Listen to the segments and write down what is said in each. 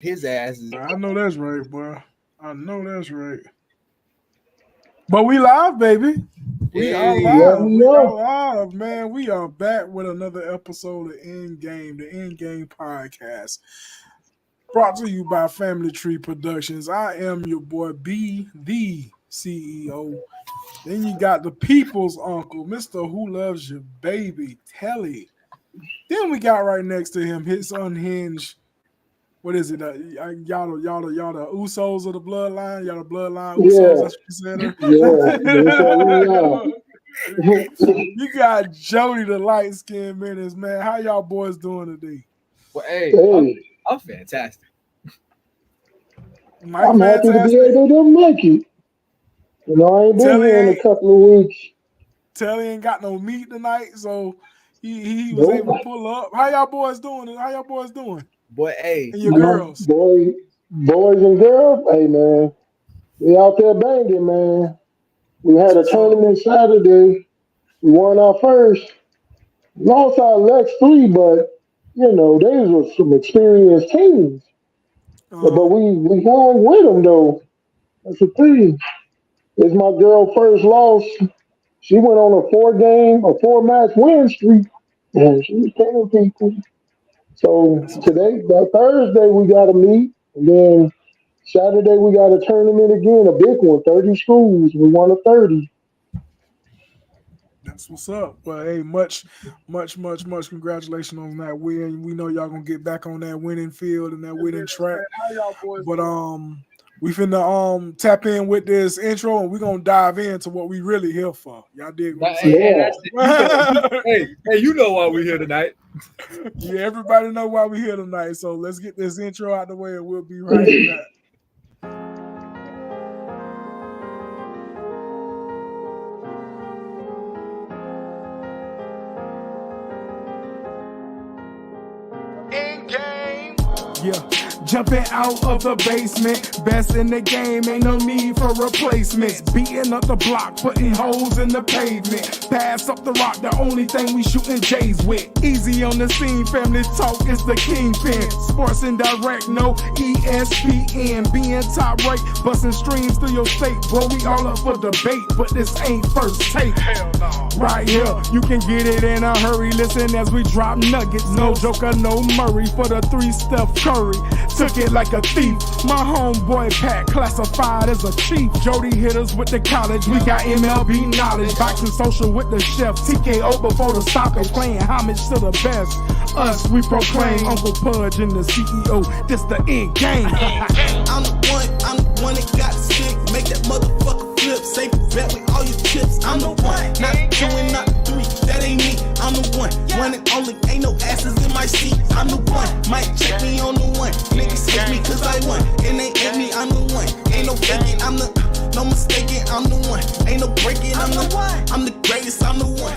his ass is. I know that's right, boy. I know that's right. But we live, baby. We are Hey, Yeah, live. we We are are. live, man. We are back with another episode of End Game, the End Game podcast, brought to you by Family Tree Productions. I am your boy B, the CEO. Then you got the people's uncle, Mr. Who Loves Your Baby, Telly. Then we got right next to him, his unhinged. What is it? Y'all the Usos of the bloodline. Y'all the bloodline Usos. Yeah, That's what you said. yeah. That's what we are. You got Jody, the light skinned menace, man. How y'all boys doing today? well, hey, Hey, I'm fantastic. Mike, I'm happy to be fantastic. able to make it. You know, I ain't been Telly here in a ain't couple of weeks. Telly ain't got no meat tonight, so he was Nope. able to pull up. How y'all boys doing? How y'all boys doing? Boy, hey, And your girls? Boys and girls, hey man, we out there banging, man. We That's had a what's up. tournament Saturday. We won our first. Lost our next three, but you know, they was some experienced teams. But Uh-huh. we hung with them though. That's the thing. It's my girl first loss. She went on a 4 match win streak, and she was killing people. So That's what's up. today, that Thursday, we got to meet, and then Saturday we got a tournament again, a big one, 30 schools. We won a 30. That's what's up. Well, hey, much congratulations on that win. We know y'all gonna get back on that winning field and that winning track. But we finna tap in with this intro and we're gonna dive into what we really here for. Y'all dig what I'm saying? Yeah, that's it. You know why we're here tonight. Yeah, everybody know why we here tonight. So let's get this intro out the way and we'll be right back. Yeah, jumping out of the basement, best in the game, ain't no need for replacements. Beating up the block, putting holes in the pavement. Pass up the rock, the only thing we shooting J's with. Easy on the scene, family talk is the kingpin. Sports and direct, no ESPN. Being top right, busting streams through your state. Bro, we all up for debate, but this ain't first take. Hell no. Right here, you can get it in a hurry. Listen as we drop nuggets. No Joker, no Murray for the 3-step Curry. Took it like a thief. My homeboy Pat classified as a chief. Jody hit us with the college. We got MLB knowledge. Boxing social with the chef. TKO before the stoppage. Playing homage to the best. Us, we proclaim Uncle Pudge and the CEO. This the end game. I'm the one that got the stick. Make that motherfucker flip. Safe bet with all your chips. I'm the one, not the two and not the three. That ain't me. I'm the one and only. Ain't no asses in my seat. I'm the one. Might check me on the one. Niggas hate me cause I won. And they at me. I'm the one. Ain't no faking. I'm the no mistaking. I'm the one. Ain't no breaking. I'm the one. I'm the greatest. I'm the one.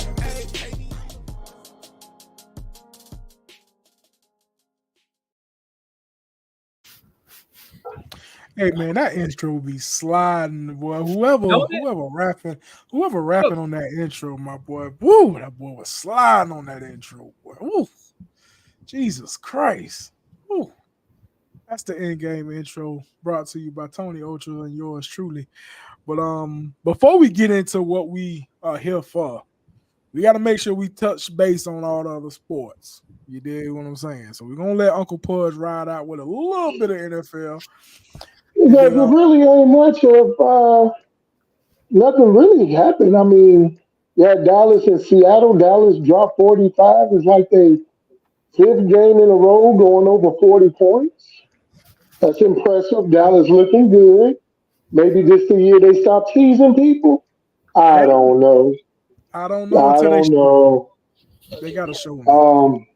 Hey man, that intro be sliding, boy. Whoever rapping on that intro, my boy. Woo, that boy was sliding on that intro, boy. Woo, Jesus Christ. Woo. That's the end game intro brought to you by Tony Ultra and yours truly. But before we get into what we are here for, we got to make sure we touch base on all the other sports. You dig what I'm saying? So we're gonna let Uncle Pudge ride out with a little bit of NFL. And there then really ain't much of nothing really happened. I mean, yeah, Dallas and Seattle. Dallas dropped 45. It's like they fifth game in a row going over 40 points. That's impressive. Dallas looking good. Maybe this the year they stop teasing people. I hey, don't know. I don't know I until they don't show me. know. They gotta show me.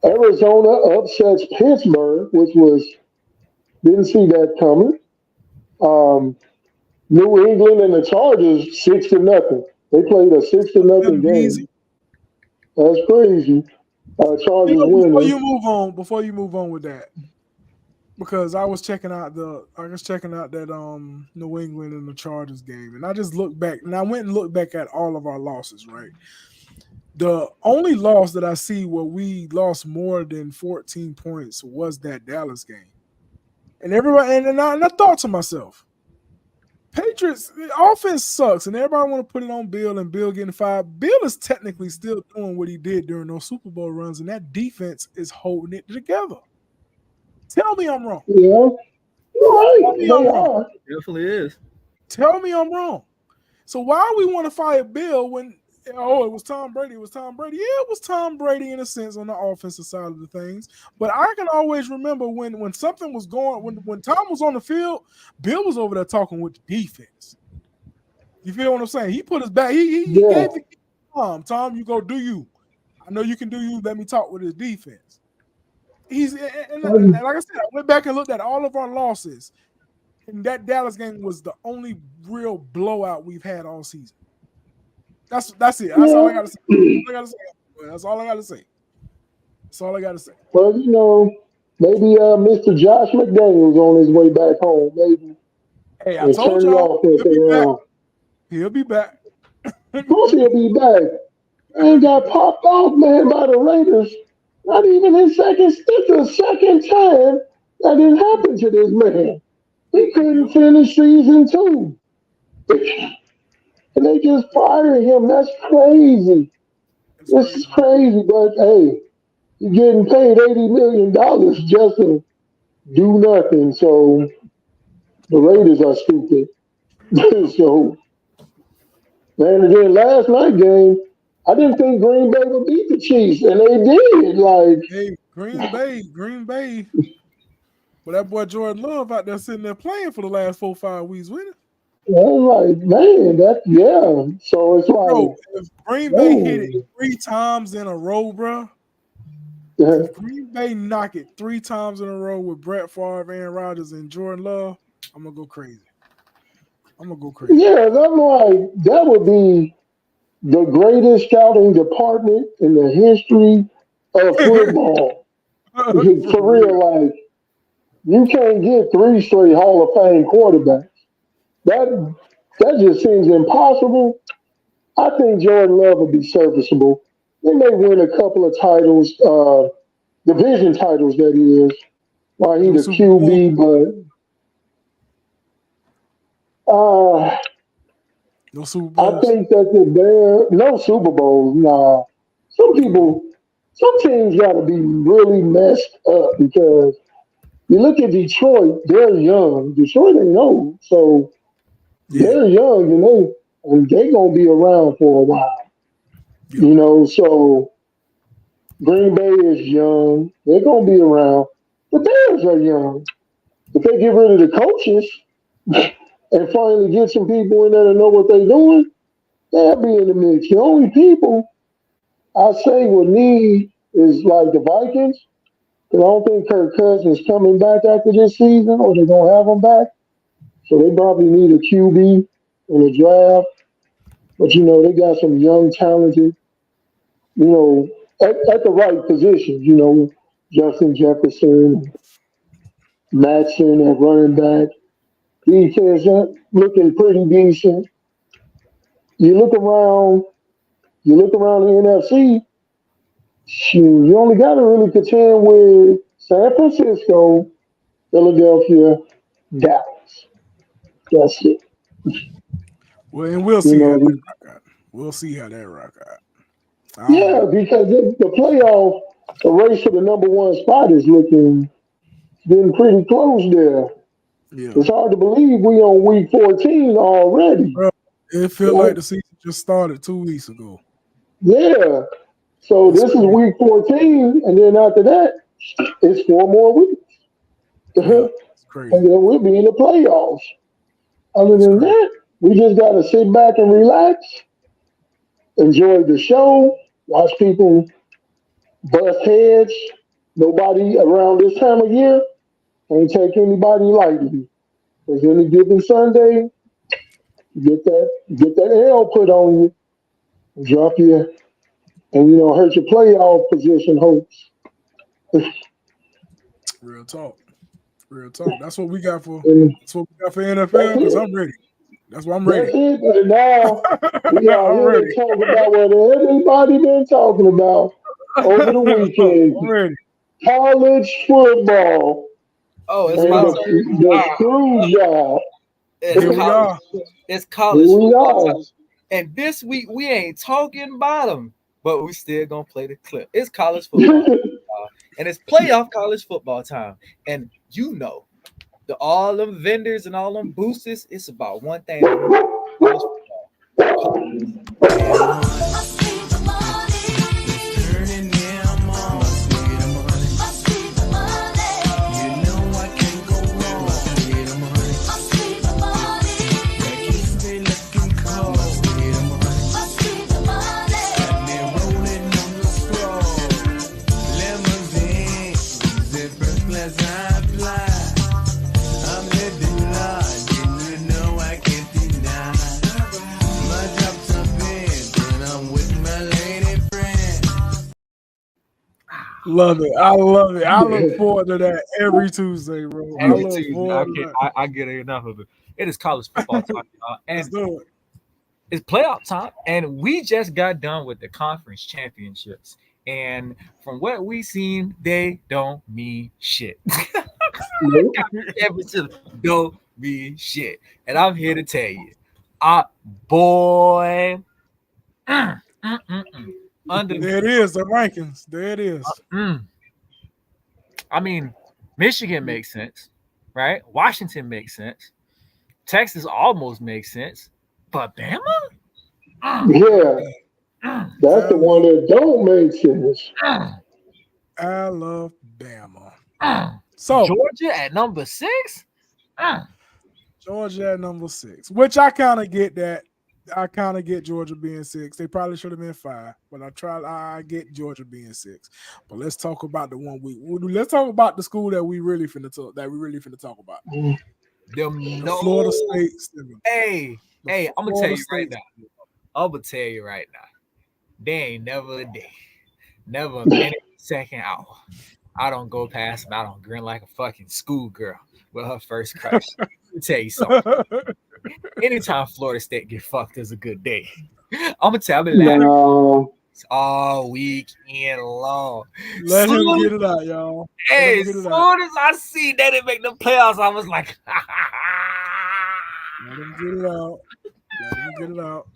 Arizona upsets Pittsburgh, which was didn't see that coming. Um, New England and the Chargers 6-0. They played a 6-0 Them easy. game. That's crazy. You Chargers know, winning. before you move on with that, because I was checking out that New England and the Chargers game, and I just looked back and I went and looked back at all of our losses, right? The only loss that I see where we lost more than 14 points was that Dallas game. And everybody, and I thought to myself, Patriots offense sucks, and everybody want to put it on Bill, and Bill getting fired. Bill is technically still doing what he did during those Super Bowl runs, and that defense is holding it together. Tell me I'm wrong. Yeah, right. Tell me They I'm wrong. are. Definitely is. Tell me I'm wrong. So why we want to fire Bill when it was Tom Brady? It was Tom Brady. Yeah, it was Tom Brady in a sense on the offensive side of the things. But I can always remember when something was going, when Tom was on the field, Bill was over there talking with the defense. You feel what I'm saying? He put his back. He gave the Tom, you go do you. I know you can do you. Let me talk with his defense. And like I said, I went back and looked at all of our losses. And that Dallas game was the only real blowout we've had all season. That's it. That's all I gotta say. That's all I gotta say. That's all I gotta say. Well, you know, maybe Mr. Josh McDaniels on his way back home. Maybe. Hey, I told y'all he'll be back. Of course he'll be back. And got popped off, man, by the Raiders. Not even his second. It's the second time that it happened to this man. He couldn't finish season 2. And they just fired him. That's crazy. This is crazy, but hey, you're getting paid $80 million just to do nothing. So the Raiders are stupid. So, man, again, last night game, I didn't think Green Bay would beat the Chiefs, and they did. Like, hey, Green Bay. But that boy Jordan Love out there sitting there playing for the last 4-5 weeks with him. I was like, man, So it's like, bro, if Green Bay hit it 3 times in a row, bro. If Green Bay knock it 3 times in a row with Brett Favre, Aaron Rodgers, and Jordan Love, I'm gonna go crazy. Yeah, I'm like, that would be the greatest scouting department in the history of football. For real, like, you can't get 3 straight Hall of Fame quarterbacks. That just seems impossible. I think Jordan Love will be serviceable. They may win a couple of titles, division titles, that is, while he's a QB, but no Super Bowls. I think that no Super Bowls. Nah. Some teams got to be really messed up because you look at Detroit, they're young. Detroit ain't old, so they're young, and they gonna be around for a while. Yeah. So Green Bay is young. They're gonna be around. The Bears are young. If they get rid of the coaches and finally get some people in there to know what they're doing, they'll be in the mix. The only people I say would need is like the Vikings. I don't think Kirk Cousins is coming back after this season, or they're going to have him back. So they probably need a QB in the draft. But, they got some young, talented, at the right positions, Justin Jefferson, Matson at running back. Defense looking pretty decent. You look around the NFC, you only got to really contend with San Francisco, Philadelphia, Dallas. That's it. Well, and we'll see. We'll see how that rock out. Yeah, because the playoff, the race for the number 1 spot is getting pretty close there. Yeah. It's hard to believe we on week 14 already. Bro, it feels like the season just started 2 weeks ago. Yeah. So this is week 14, and then after that, it's 4 more weeks. That's crazy. And then we'll be in the playoffs. Other than that, we just got to sit back and relax, enjoy the show, watch people bust heads. Nobody around this time of year ain't take anybody lightly. Because any given Sunday, get that L put on you, drop you, and hurt your playoff position hopes. Real talk. That's what we got for. That's what we got for NFL. Because I'm ready. That's why I'm ready. That's it. Now we are ready to talk about what everybody been talking about over the weekend. I'm ready. College football. Oh, it's Man, my the screw job. it's Here we college, are. it's college Here we football are. time. And this week we ain't talking about them, but we still gonna play the clip. It's college football, and it's playoff college football time. And you know, all them vendors and all them boosters, it's about one thing: college football. Love it. I love it. I look forward to that every Tuesday, bro. I Every look Tuesday, forward to that. I get enough of it. It is college football time, Let's and do it. it's playoff time, and we just got done with the conference championships. And from what we seen, they don't mean shit. Nope. Championships don't mean shit. And I'm here to tell you, boy, under There it is, the rankings. There it is. I mean, Michigan makes sense, right? Washington makes sense. Texas almost makes sense, but Bama? Yeah, that's the one that don't make sense. Alabama. So Georgia at number 6? Georgia at number 6, which I kind of get that. I kind of get Georgia being 6. They probably should have been 5, but I get Georgia being 6. But let's talk about the one let's talk about the school that we really finna talk about. Florida State. Hey, I'm gonna tell you right now. I'm gonna tell you right now. There ain't never a day, never a minute, second hour. I don't go past and I don't grin like a fucking schoolgirl with her first crush. Let me tell you something. Anytime Florida State get fucked is a good day. I'm gonna tell you that all weekend long. Let him get it out, y'all. Hey, as soon as I see that it make the playoffs, I was like, let him get it out. Let him get it out.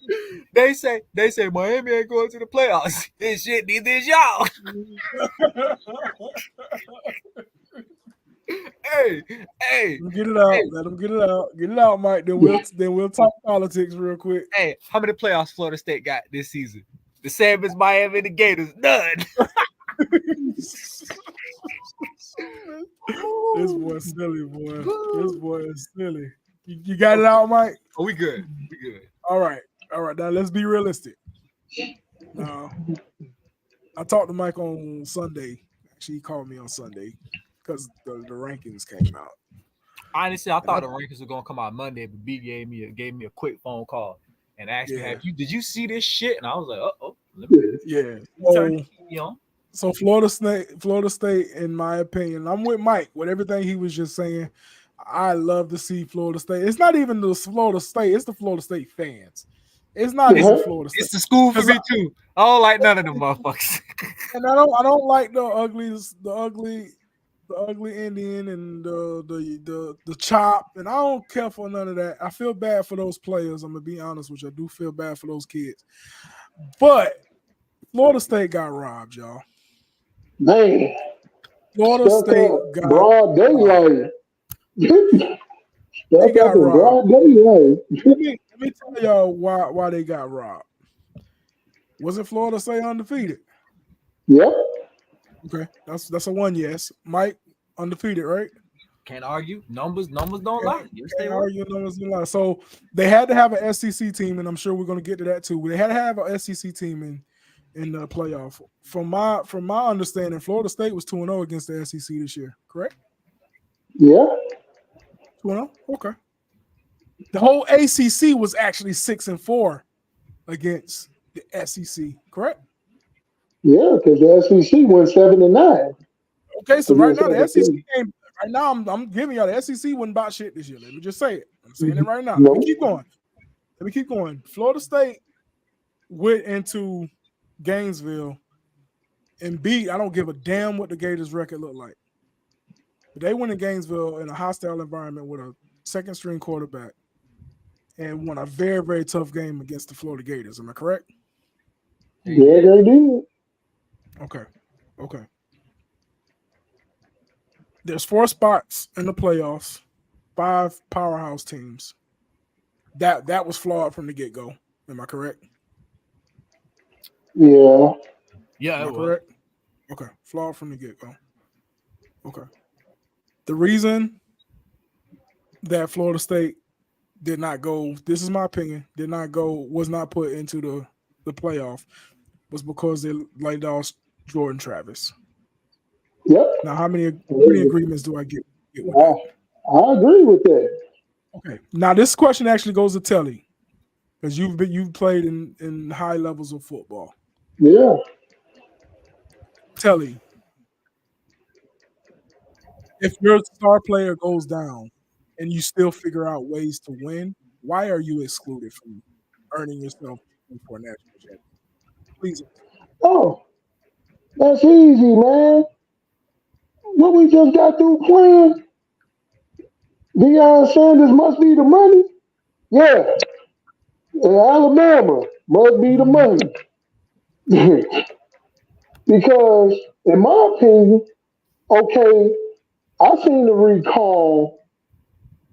They say Miami ain't going to the playoffs. This shit, neither is y'all. Hey, get it out. Let them get it out. Get it out, Mike. Then we'll talk politics real quick. Hey, how many playoffs Florida State got this season? The same as Miami and the Gators. None. This boy's silly, boy. This boy is silly. You got it out, Mike? Oh, we good. All right. Now let's be realistic. I talked to Mike on Sunday. Actually, he called me on Sunday because the rankings came out. Honestly, I thought the rankings were gonna come out Monday, but B gave me a quick phone call and asked me, did you see this shit? And I was like, So Florida State, in my opinion, I'm with Mike with everything he was just saying. I love to see Florida State. It's not even the Florida State; it's the Florida State fans. It's not even Florida State. It's the school for me too. I don't like none of them motherfuckers. And I don't like the ugly Indian and the chop, and I don't care for none of that. I feel bad for those players. I'm gonna be honest with you. I do feel bad for those kids. But Florida State got robbed, y'all. Man, Florida State got broad daylight. They got robbed. Broad daylight. Let me tell y'all why they got robbed. Wasn't Florida State undefeated? Yep. Okay, that's a one yes. Mike, undefeated, right? Can't argue. Numbers don't lie. Can't argue, numbers don't lie. So they had to have an SEC team, and I'm sure we're going to get to that too. They had to have an SEC team in the playoff. From my understanding, Florida State was 2-0 against the SEC this year, correct? Yeah. 2-0. Okay. The whole ACC was actually 6-4 against the SEC, correct? Yeah, because the SEC went 7-9. Okay, so right now the SEC game. Right now, I'm giving y'all the SEC wouldn't buy shit this year. Let me just say it. I'm saying it right now. Let me keep going. Florida State went into Gainesville and beat. I don't give a damn what the Gators record look like. They went in Gainesville in a hostile environment with a second-string quarterback and won a very, very tough game against the Florida Gators. Am I correct? Yeah, they did. Okay. There's 4 spots in the playoffs, 5 powerhouse teams. That was flawed from the get-go. Am I correct? Yeah. Yeah, Am I correct? Okay, flawed from the get-go. Okay. The reason that Florida State did not go, this is my opinion, was not put into the playoff was because they laid off Jordan Travis. Yep. Now, how many agreements do I get with that? I agree with that. Okay. Now, this question actually goes to Telly because you've played in high levels of football. Yeah. Telly, if your star player goes down and you still figure out ways to win, why are you excluded from earning yourself for a national championship? Please. Oh, that's easy, man. What we just got through playing, Deion Sanders must be the money. Yeah. And Alabama must be the money. Because, in my opinion, okay, I seem to recall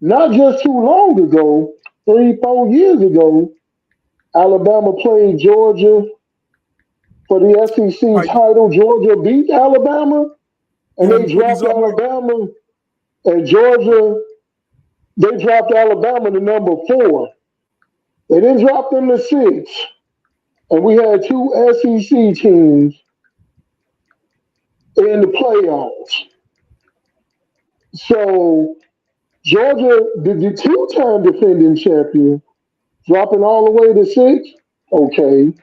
not just too long ago, 3-4 years ago, Alabama played Georgia for the SEC title. Georgia beat Alabama, and they dropped Alabama, and Georgia, they dropped Alabama to number 4. They didn't drop them to 6. And we had 2 SEC teams in the playoffs. So Georgia, the 2-time defending champion, dropping all the way to 6. Okay.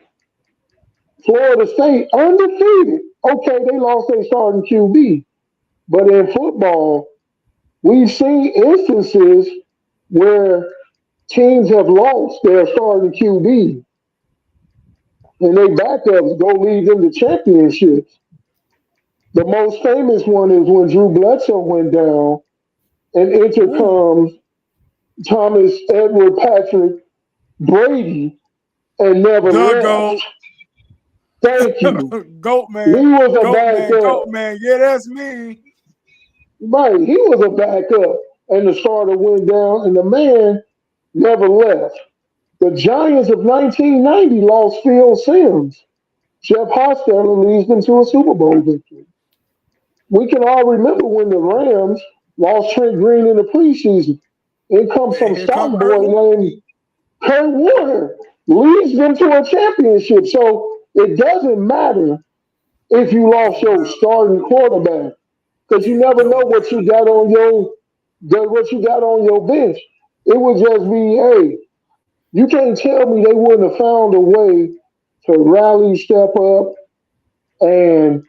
Florida State, undefeated. Okay, they lost their starting QB. But in football, we've seen instances where teams have lost their starting QB. And they backups go lead them to championships. The most famous one is when Drew Bledsoe went down and enter comes Thomas Edward Patrick Brady and never left. Goat. Thank you. Goat man. He was a backup. Goat man. Yeah, that's me. Right. He was a backup. And the starter went down and the man never left. The Giants of 1990 lost Phil Simms. Jeff Hostetler leads them to a Super Bowl victory. We can all remember when the Rams lost Trent Green in the preseason. In comes some stock boy named Kurt Warner, leads them to a championship. So it doesn't matter if you lost your starting quarterback, because you never know what you got on your bench. It would just be, hey, you can't tell me they wouldn't have found a way to rally, step up, and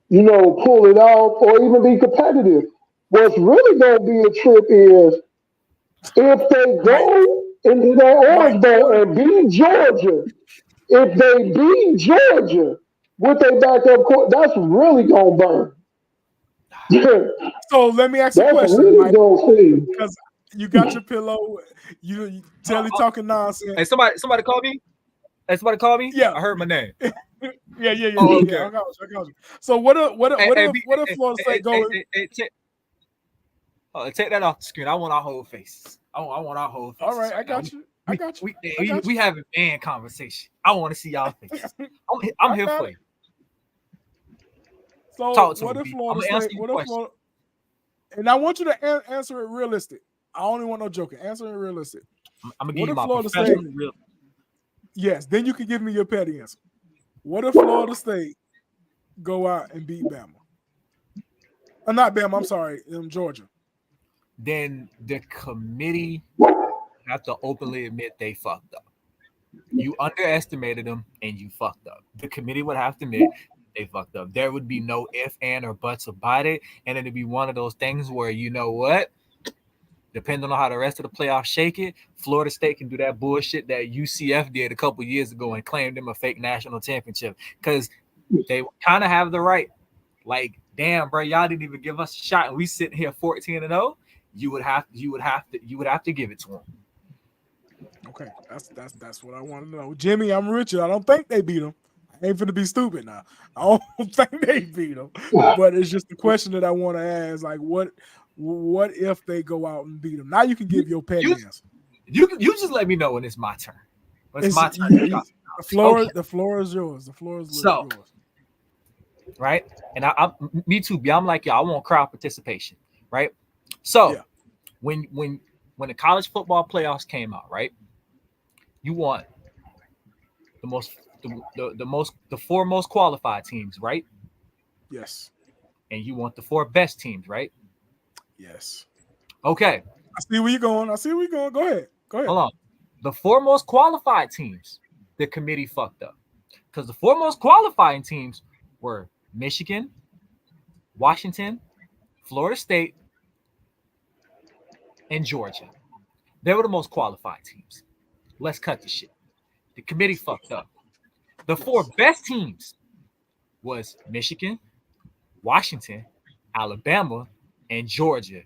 pull it off or even be competitive. What's really going to be a trip is if they go into that Orange Bowl and beat Georgia. If they beat Georgia with their backup court, that's really going to burn. So let me ask you a question. Really because you got your pillow, you Telly talking nonsense. Hey, somebody call me. Hey, somebody call me. Yeah, I heard my name. Yeah. Oh, okay. I got you. So what if Florida State go? Take that off the screen. I want our whole faces. I want our whole faces. All right, I got you. We having fan conversation. I want to see y'all faces. I'm here for you. So talk to what me, if Florida State? And I want you to answer it realistic. I only want no joking. Answer it realistic. I'm gonna give you my Florida State? Yes, then you can give me your petty answer. What if Florida State go out and beat Bama? Not Bama. I'm sorry, Georgia. Then the committee have to openly admit they fucked up. You underestimated them and you fucked up. The committee would have to admit they fucked up. There would be no if, and, or buts about it. And it'd be one of those things where, you know what? Depending on how the rest of the playoffs shake it, Florida State can do that bullshit that UCF did a couple years ago and claim them a fake national championship because they kind of have the right. Like, damn, bro, y'all didn't even give us a shot, and we sitting here 14-0. You would have to give it to them. Okay, that's what I want to know. Jimmy, I'm Richard. I don't think they beat them. I ain't finna be stupid now. I don't think they beat them. But it's just the question that I want to ask. Like, what if they go out and beat them? Now you can give your petty answer. You just let me know when it's my turn. When it's my turn. The floor is yours. The floor is yours. Right? And I me too, B. I'm like, I want crowd participation, right? So when the college football playoffs came out, right? You want the four most qualified teams, right? Yes. And you want the four best teams, right? Yes. Okay. I see where you're going. Go ahead. Hold on. The four most qualified teams, the committee fucked up. Because the four most qualifying teams were Michigan, Washington, Florida State, and Georgia. They were the most qualified teams. Let's cut the shit. The committee fucked up. The four best teams was Michigan, Washington, Alabama, and Georgia.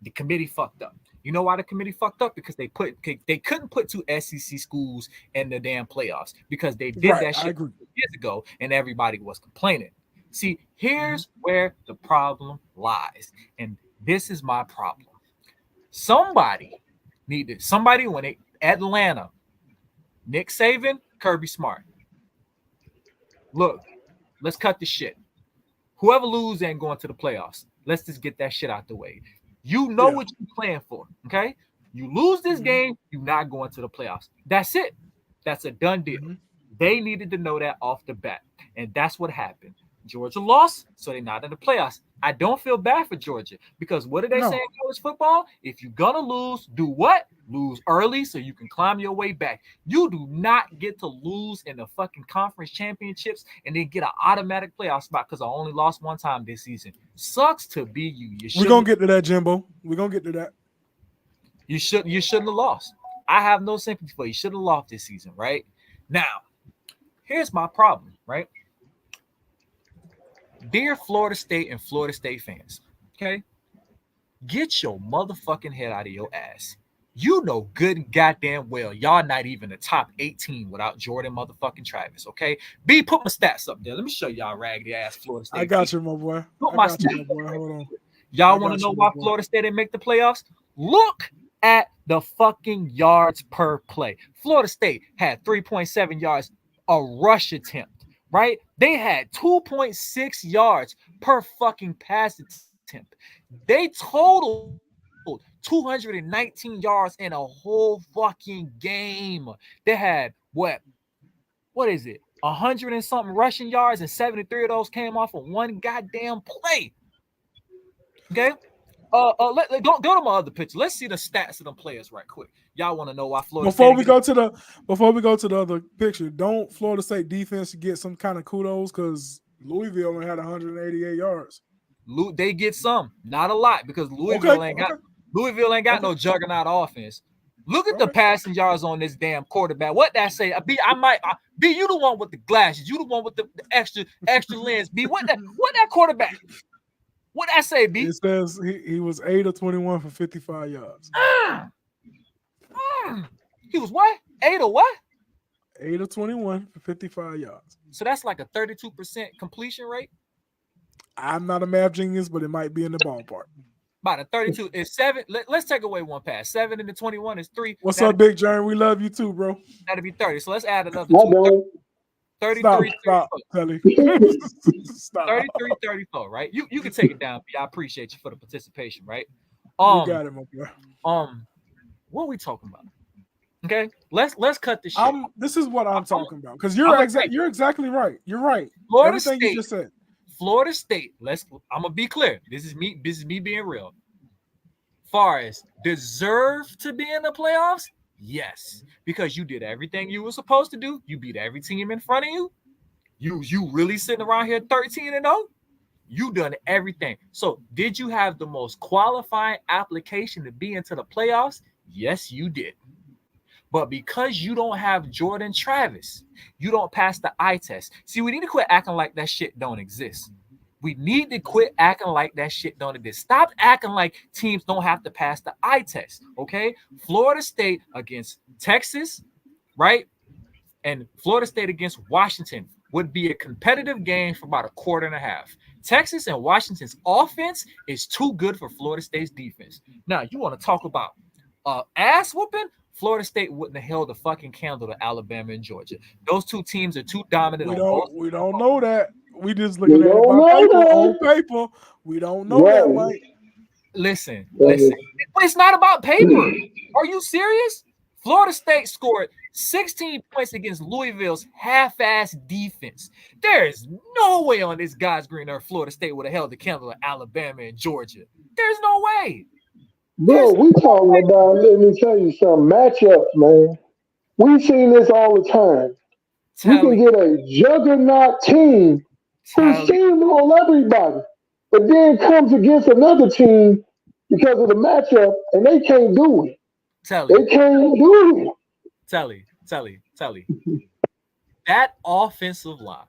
The committee fucked up. You know why the committee fucked up? Because they couldn't put two SEC schools in the damn playoffs because they did that shit years ago and everybody was complaining. See, here's where the problem lies. And this is my problem. Somebody when they Atlanta, Nick Saban, Kirby Smart. Look, let's cut the shit. Whoever loses ain't going to the playoffs. Let's just get that shit out the way. You know what you're playing for, okay? You lose this game, you're not going to the playoffs. That's it. That's a done deal. They needed to know that off the bat, and that's what happened. Georgia lost, so they're not in the playoffs. I don't feel bad for Georgia because what did they say in college football? If you're going to lose, do what? Lose early so you can climb your way back. You do not get to lose in the fucking conference championships and then get an automatic playoff spot because I only lost one time this season. Sucks to be you. We're going to get to that, Jimbo. We're going to get to that. You shouldn't have lost. I have no sympathy for you. You shouldn't have lost this season, right? Now, here's my problem, right? Dear Florida State and Florida State fans, okay? Get your motherfucking head out of your ass. You know good and goddamn well y'all not even the top 18 without Jordan motherfucking Travis, okay? B, put my stats up there. Let me show y'all raggedy ass Florida State. I got you, my boy. Put my stats. Hold on. Y'all want to know why Florida State didn't make the playoffs? Look at the fucking yards per play. Florida State had 3.7 yards a rush attempt. Right? They had 2.6 yards per fucking pass attempt. They totaled 219 yards in a whole fucking game. They had what is it? 100 and something rushing yards, and 73 of those came off of one goddamn play. Okay? Go to my other picture. Let's see the stats of them players right quick. Y'all want to know why Florida Before we go to the other picture, don't Florida State defense get some kind of kudos because Louisville only had 188 yards. They get some, not a lot, because Louisville ain't got no juggernaut offense. Look at the passing yards on this damn quarterback. What that say? B, you the one with the glasses. You the one with the extra lens. B, what that quarterback? What that say, B? It says he was 8 of 21 for 55 yards. He was what? 8 or what? 8 of 21 for 55 yards. So that's like a 32% completion rate? I'm not a math genius, but it might be in the ballpark. About a 32 is 7. Let's take away one pass. 7 into 21 is 3. What's up, Big Jerry? We love you too, bro. That'll be 30. So let's add another 2. 33, Stop, Kelly. 33, 34, right? You can take it down. I appreciate you for the participation, right? You got it, my boy. What are we talking about? Okay, let's cut this shit. This is what I'm talking about because you're exactly right. You're right. Florida Everything State, you just said. Florida State. I'm gonna be clear. This is me being real. Far as deserve to be in the playoffs, yes, because you did everything you were supposed to do. You beat every team in front of you. You really sitting around here 13-0. You done everything. So did you have the most qualifying application to be into the playoffs? Yes, you did. But because you don't have Jordan Travis, you don't pass the eye test. See, we need to quit acting like that shit don't exist. We need to quit acting like that shit don't exist. Stop acting like teams don't have to pass the eye test, okay? Florida State against Texas, right? And Florida State against Washington would be a competitive game for about a quarter and a half. Texas and Washington's offense is too good for Florida State's defense. Now, you want to talk about ass whooping? Florida State wouldn't have held a fucking candle to Alabama and Georgia. Those two teams are too dominant. We don't know that. We just looking at it on paper. We don't know that, Mike. Listen. It's not about paper. Are you serious? Florida State scored 16 points against Louisville's half-ass defense. There is no way on this God's green earth Florida State would have held the candle to Alabama and Georgia. There's no way. Bro, we talking about, let me tell you something, matchups, man. We've seen this all the time. You can get a juggernaut team who steamroll everybody, but then comes against another team because of the matchup, and they can't do it. They can't do it. Telly. That offensive line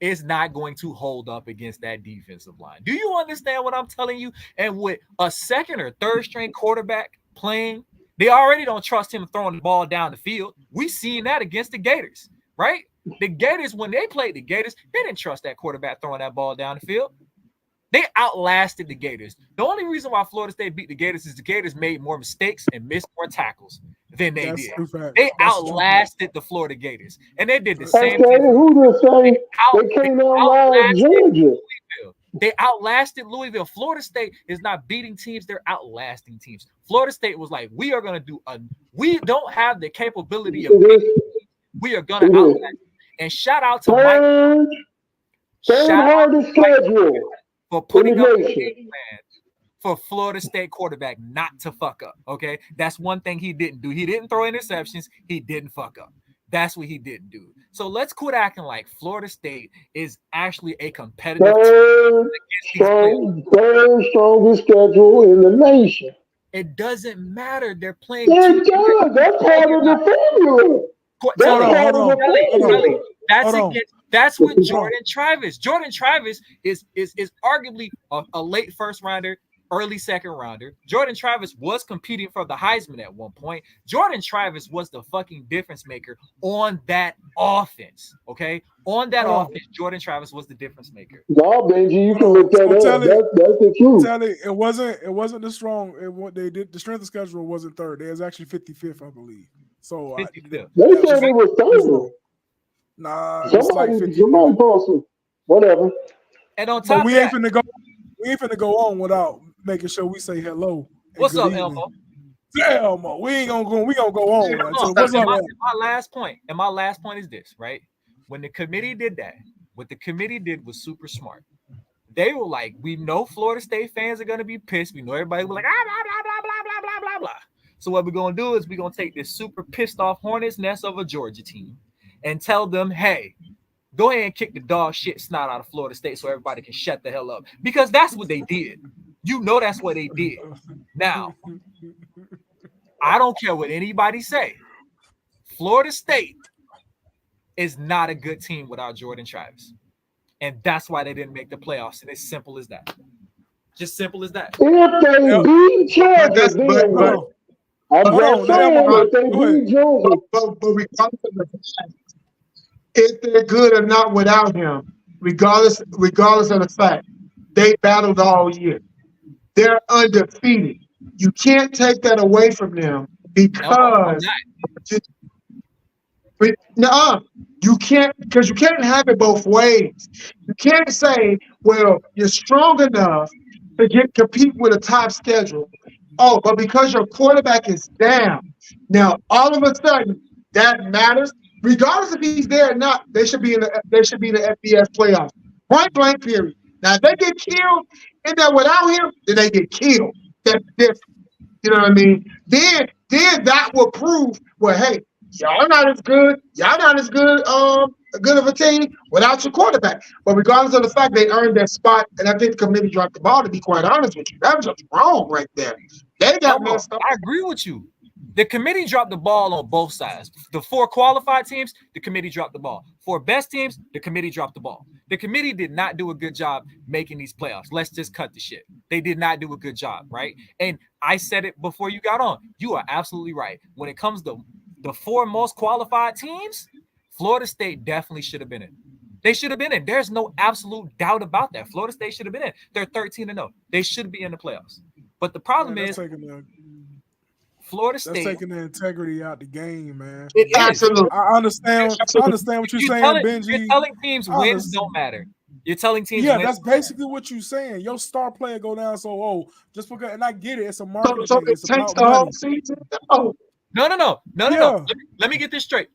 is not going to hold up against that defensive line. Do you understand what I'm telling you? And with a second or third string quarterback playing, they already don't trust him throwing the ball down the field. We seen that against the Gators, right? The Gators, when they played the Gators, they didn't trust that quarterback throwing that ball down the field. They outlasted the Gators. The only reason why Florida State beat the Gators is the Gators made more mistakes and missed more tackles than they did. They outlasted the Florida Gators. And they did the same thing. Who just say they can't outlast Georgia? They outlasted Louisville. Florida State is not beating teams, they're outlasting teams. Florida State was like, we are going to do we don't have the capability of beating teams. We are going to outlast. And shout out to Mike. Schedule. For putting up a game plan for Florida State quarterback not to fuck up. Okay, that's one thing he didn't do. He didn't throw interceptions. He didn't fuck up. That's what he didn't do. So let's quit acting like Florida State is actually a competitive team. Third strongest schedule in the nation. It doesn't matter. They're playing. It does. That's part of the formula. That's with Jordan Travis. Jordan Travis is arguably a late first rounder, early second rounder. Jordan Travis was competing for the Heisman at one point. Jordan Travis was the fucking difference maker on that offense. Okay, on that offense, Jordan Travis was the difference maker. No, Benji, you can look that up. That's the truth. It wasn't the strong. What they did, the strength of schedule wasn't third. It was actually 55th, I believe. So they said it was third. Nah, somebody posted whatever. And on top, we ain't finna go on without making sure we say hello. What's up, Elmo? Elmo, we gonna go on. Right? So what's up, my last point, and my last point is this, right? When the committee did that, what the committee did was super smart. They were like, we know Florida State fans are gonna be pissed. We know everybody will like, blah blah blah blah blah blah blah blah. So what we're gonna do is we're gonna take this super pissed off hornet's nest of a Georgia team and tell them, hey, go ahead and kick the dog shit snot out of Florida State so everybody can shut the hell up. Because that's what they did. You know that's what they did. Now, I don't care what anybody say. Florida State is not a good team without Jordan Travis. And that's why they didn't make the playoffs. And it's simple as that. Just simple as that. If they beat Georgia, if they're good or not without him, regardless of the fact, they battled all year. They're undefeated. You can't take that away from them because you can't, because you can't have it both ways. You can't say, well, you're strong enough to compete with a top schedule. Oh, but because your quarterback is down, now all of a sudden that matters. Regardless if he's there or not, they should be in the FBS playoffs. Point blank, period. Now, if they get killed in there without him, then they get killed. That's different. You know what I mean? Then that will prove, well, hey, y'all not as good. Y'all not as good of a team without your quarterback. But regardless of the fact they earned their spot, and I think the committee dropped the ball, to be quite honest with you. That was just wrong right there. They got messed up. I agree with you. The committee dropped the ball on both sides. The 4 qualified teams, the committee dropped the ball. 4 best teams, the committee dropped the ball. The committee did not do a good job making these playoffs. Let's just cut the shit. They did not do a good job, right? And I said it before you got on. You are absolutely right. When it comes to the 4 most qualified teams, Florida State definitely should have been in. They should have been in. There's no absolute doubt about that. Florida State should have been in. They're 13-0. They should be in the playoffs. But the problem is Florida State. That's taking the integrity out the game, man. It is. Absolutely. I understand what you're saying, Benji. You're telling teams wins don't matter. You're telling teams wins. That's basically what you're saying. Your star player go down so just because, and I get it. It's a market So thing. it It's takes about the whole money. season. Oh, No. Yeah. Let me get this straight.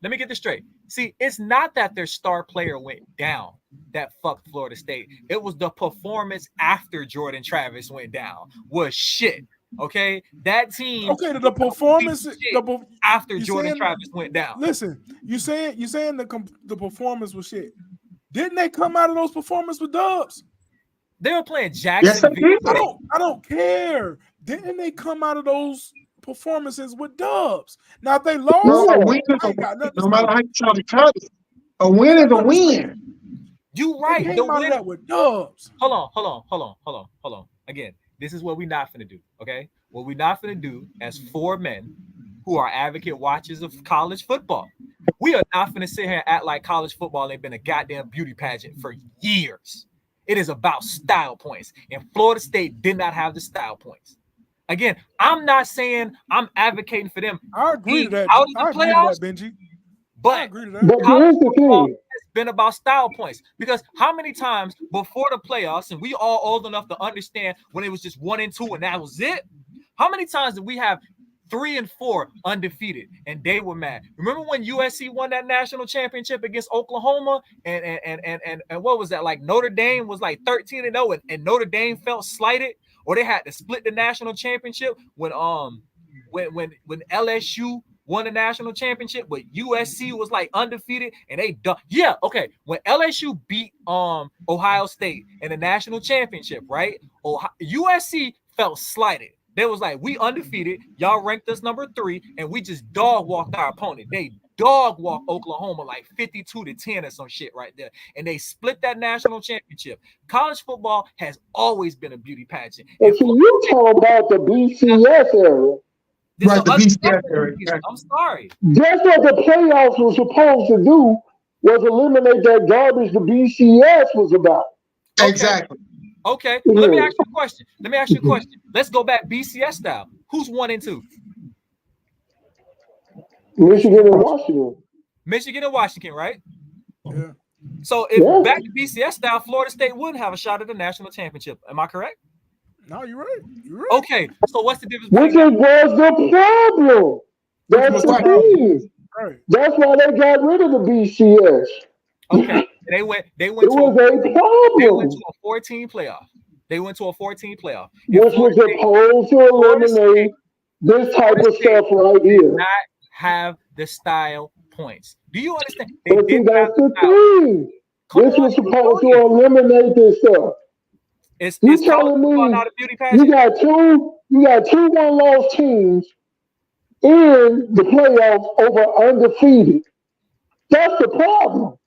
See, it's not that their star player went down that fucked Florida State. It was the performance after Jordan Travis went down was shit. Okay, that team. Okay, the performance after Jordan Travis went down. Listen, you saying the performance was shit. Didn't they come out of those performances with dubs? They were playing Jacksonville. Yes, they did. I don't care. Didn't they come out of those performances with dubs? Now if they lost, no, a win is a win. No matter how you try to cut it, a win is a win. You right. They came out of that with dubs. Hold on. Again, this is what we're not finna do. Okay, what we're not finna do as 4 men who are advocate watchers of college football. We are not finna sit here and act like college football ain't been a goddamn beauty pageant for years. It is about style points, and Florida State did not have the style points. Again, I'm not saying I'm advocating for them. I agree to that. Out of the I agree to playoffs, that, Benji. I but agree to that. But college here's the football thing. has been about style points, because how many times before the playoffs, and we all old enough to understand when it was just 1 and 2 and that was it. How many times did we have 3 and 4 undefeated and they were mad? Remember when USC won that national championship against Oklahoma and what was that, like Notre Dame was like 13-0 and Notre Dame felt slighted, or they had to split the national championship when LSU won the national championship, but USC was like undefeated and they when LSU beat Ohio State in the national championship, right? USC felt slighted. They was like, we undefeated, y'all ranked us number 3, and we just dog walked our opponent. They dog walked Oklahoma like 52-10 or some shit right there, and they split that national championship. College football has always been a beauty pageant. And so you talking about the BCS era. Right, the BCS era. I'm sorry. Just what the playoffs were supposed to do was eliminate that garbage the BCS was about. Okay. Exactly. Okay, well, let me ask you a question. Let's go back BCS style. Who's 1 and 2? Michigan and Washington. Michigan and Washington, right? Yeah. So if back to BCS style, Florida State wouldn't have a shot at the national championship. Am I correct? No, you're right. You're right. Okay, so what's the difference? Which was the problem. That's the thing. Right. That's why they got rid of the BCS. Okay, they went It to was a problem. a 14 playoff. They went to a 14 playoff. Which was supposed to eliminate this type of stuff right here. Not have the style points. Do you understand? But see, that's the thing. This was supposed to eliminate this stuff. It's telling me not a beauty pageant. you got two 1-loss teams in the playoffs over undefeated. That's the problem.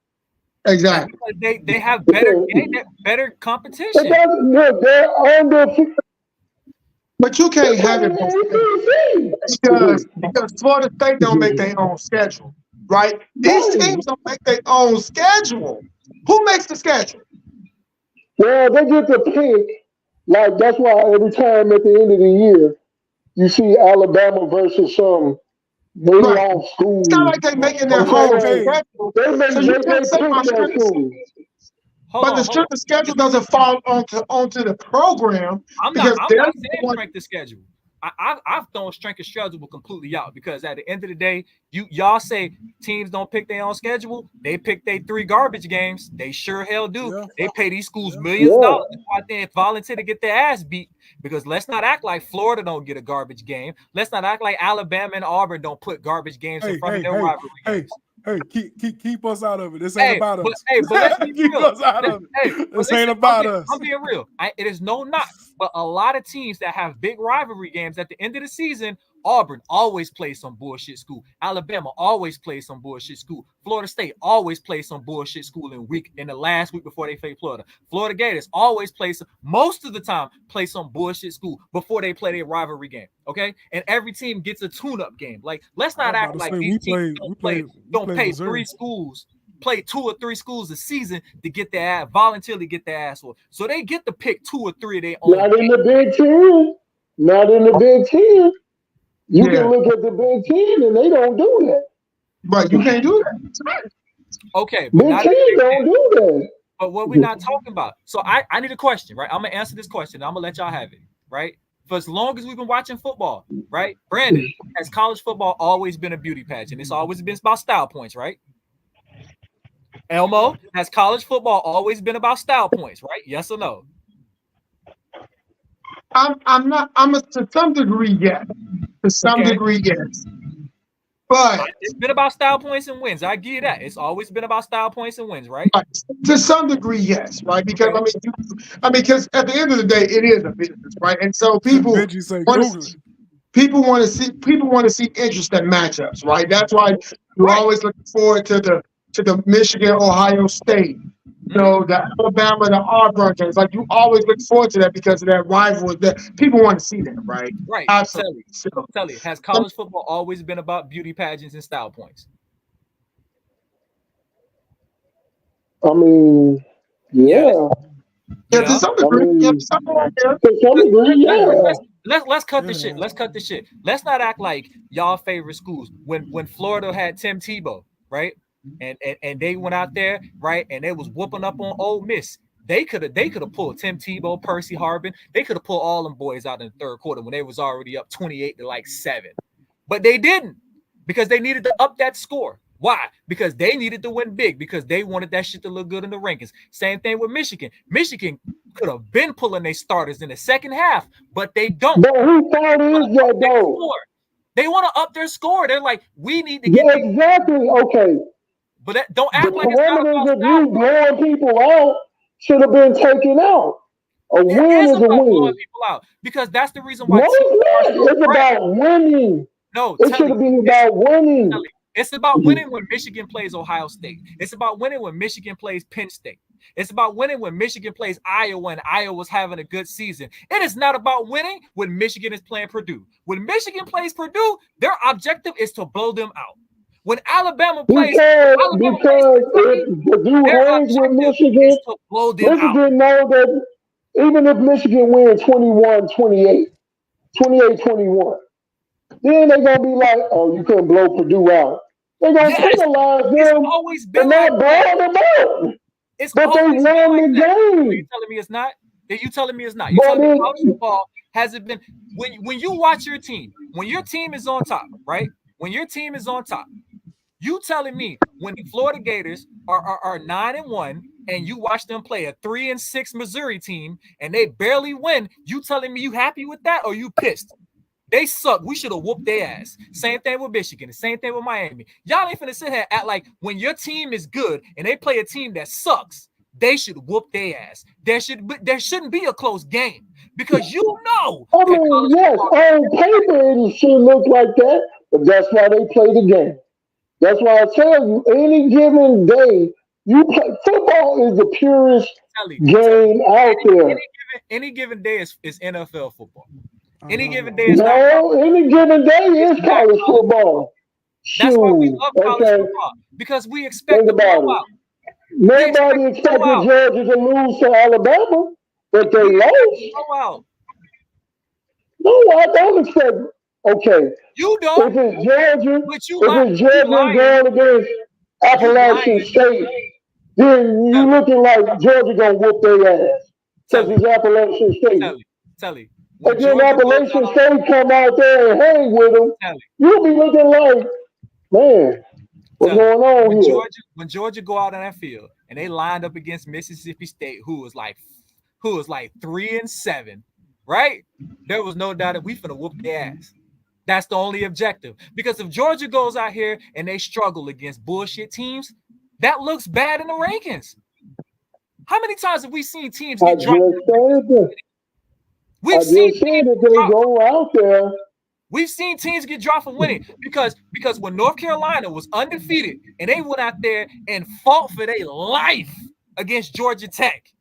Exactly. They have better competition. They're undefeated. But you can't have it because Florida State don't make their own schedule, right? These teams don't make their own schedule. Who makes the schedule? Well, they get to pick. Like, that's why every time at the end of the year, you see Alabama versus some off school. It's not like they're making their own schedule. They make So you can't say my pick their school. But the strength of schedule doesn't fall onto the program. I'm not saying strength of schedule. I've thrown strength of schedule completely out, because at the end of the day, y'all say teams don't pick their own schedule. They pick their 3 garbage games. They sure hell do. Yeah. They pay these schools millions of dollars to go out there and volunteer to get their ass beat. Because let's not act like Florida don't get a garbage game. Let's not act like Alabama and Auburn don't put garbage games in front of their rivalry games. Hey, keep us out of it. This ain't about us. But let's be keep real. us out of it. This ain't about us. I'm being real. It is no knock, but a lot of teams that have big rivalry games at the end of the season Auburn always plays some bullshit school. Alabama always plays some bullshit school. Florida State always plays some bullshit school in the last week before they play Florida. Florida Gators always most of the time play some bullshit school before they play their rivalry game. Okay, and every team gets a tune-up game. Like, let's not act like these teams don't pay Missouri. 3 schools. Play 2 or 3 schools a season to get their ass, voluntarily get their ass on. So they get to pick 2 or 3 of their own. Not in the Big Ten. Not in the Big Ten. You can look at the Big Ten and they don't do that. But you can't do that. Okay. Big Ten don't do that. But what we're not talking about. So I need a question, right? I'm going to answer this question. I'm going to let y'all have it, right? For as long as we've been watching football, right? Brandon, has college football always been a beauty pageant? It's always been about style points, right? Elmo, has college football always been about style points, right? Yes or no? To some degree, yes. To some degree, yes. But it's been about style points and wins. I give you that. It's always been about style points and wins, right? To some degree, yes, right? Because because at the end of the day, it is a business, right? And so people want to see interesting matchups, right? That's why you're always looking forward to the Michigan, Ohio State, the Alabama, the Auburn games. Like, you always look forward to that because of that rivalry. That people want to see that, right? Right. Absolutely. Tell me, has college football always been about beauty pageants and style points? I mean, yeah. Yeah, to some degree. Let's cut the shit. Let's cut the shit. Let's not act like y'all favorite schools. When Florida had Tim Tebow, right? And they went out there, right, and they was whooping up on Ole Miss. They could have pulled Tim Tebow, Percy Harvin. They could have pulled all them boys out in the third quarter when they was already up 28-7. But they didn't, because they needed to up that score. Why? Because they needed to win big, because they wanted that shit to look good in the rankings. Same thing with Michigan. Michigan could have been pulling their starters in the second half, but they don't. But who thought is that though? They want to up their score. They're like, we need to get exactly. Okay. But don't act like it's not about of you blowing people out should have been taken out. A win is a win. Blowing people out, because that's the reason why. No, it's about winning. No, it should have been about winning. It's about winning when Michigan plays Ohio State. It's about winning when Michigan plays Penn State. It's about winning when Michigan plays Iowa and Iowa's having a good season. It is not about winning when Michigan is playing Purdue. When Michigan plays Purdue, their objective is to blow them out. When Alabama plays, because if Purdue hangs with Michigan, Michigan know that even if Michigan wins 21-28, 28-21, then they're going to be like, oh, you couldn't blow Purdue out. They're going to penalize them and not blow them out. But they won the game. Are you telling me it's not? Are you telling me it's not? You telling me college football hasn't been, when you watch your team, when your team is on top, right? When your team is on top, you telling me when the Florida Gators are 9-1 and you watch them play a 3-6 Missouri team and they barely win, you telling me you happy with that, or you pissed? They suck. We should have whooped their ass. Same thing with Michigan. The same thing with Miami. Y'all ain't finna sit here and act like when your team is good and they play a team that sucks, they should whoop their ass. There shouldn't be a close game, because you know. I mean, yes, on paper it should look like that, but that's why they play the game. That's why I tell you, any given day, you play football is the purest game out there. Any given day is NFL football. Any given day is any given day is college football. That's why we love college football, because we expect the blowout. Nobody expected Georgia to lose to Alabama, but they lost. No, I don't expect. Okay, you don't. If it's Georgia going against Appalachian State, then you looking like Georgia gonna whoop their ass because it's Appalachian State. Tell and then Appalachian State come out there and hang with them, you'll be looking like, man, what's going on here? When Georgia go out on that field and they lined up against Mississippi State, who was like 3-7, right? There was no doubt that we finna whoop their ass. That's the only objective. Because if Georgia goes out here and they struggle against bullshit teams, that looks bad in the rankings. How many times have we seen teams get dropped? We've seen that they go out there We've seen teams get dropped for winning because when North Carolina was undefeated and they went out there and fought for their life against Georgia Tech,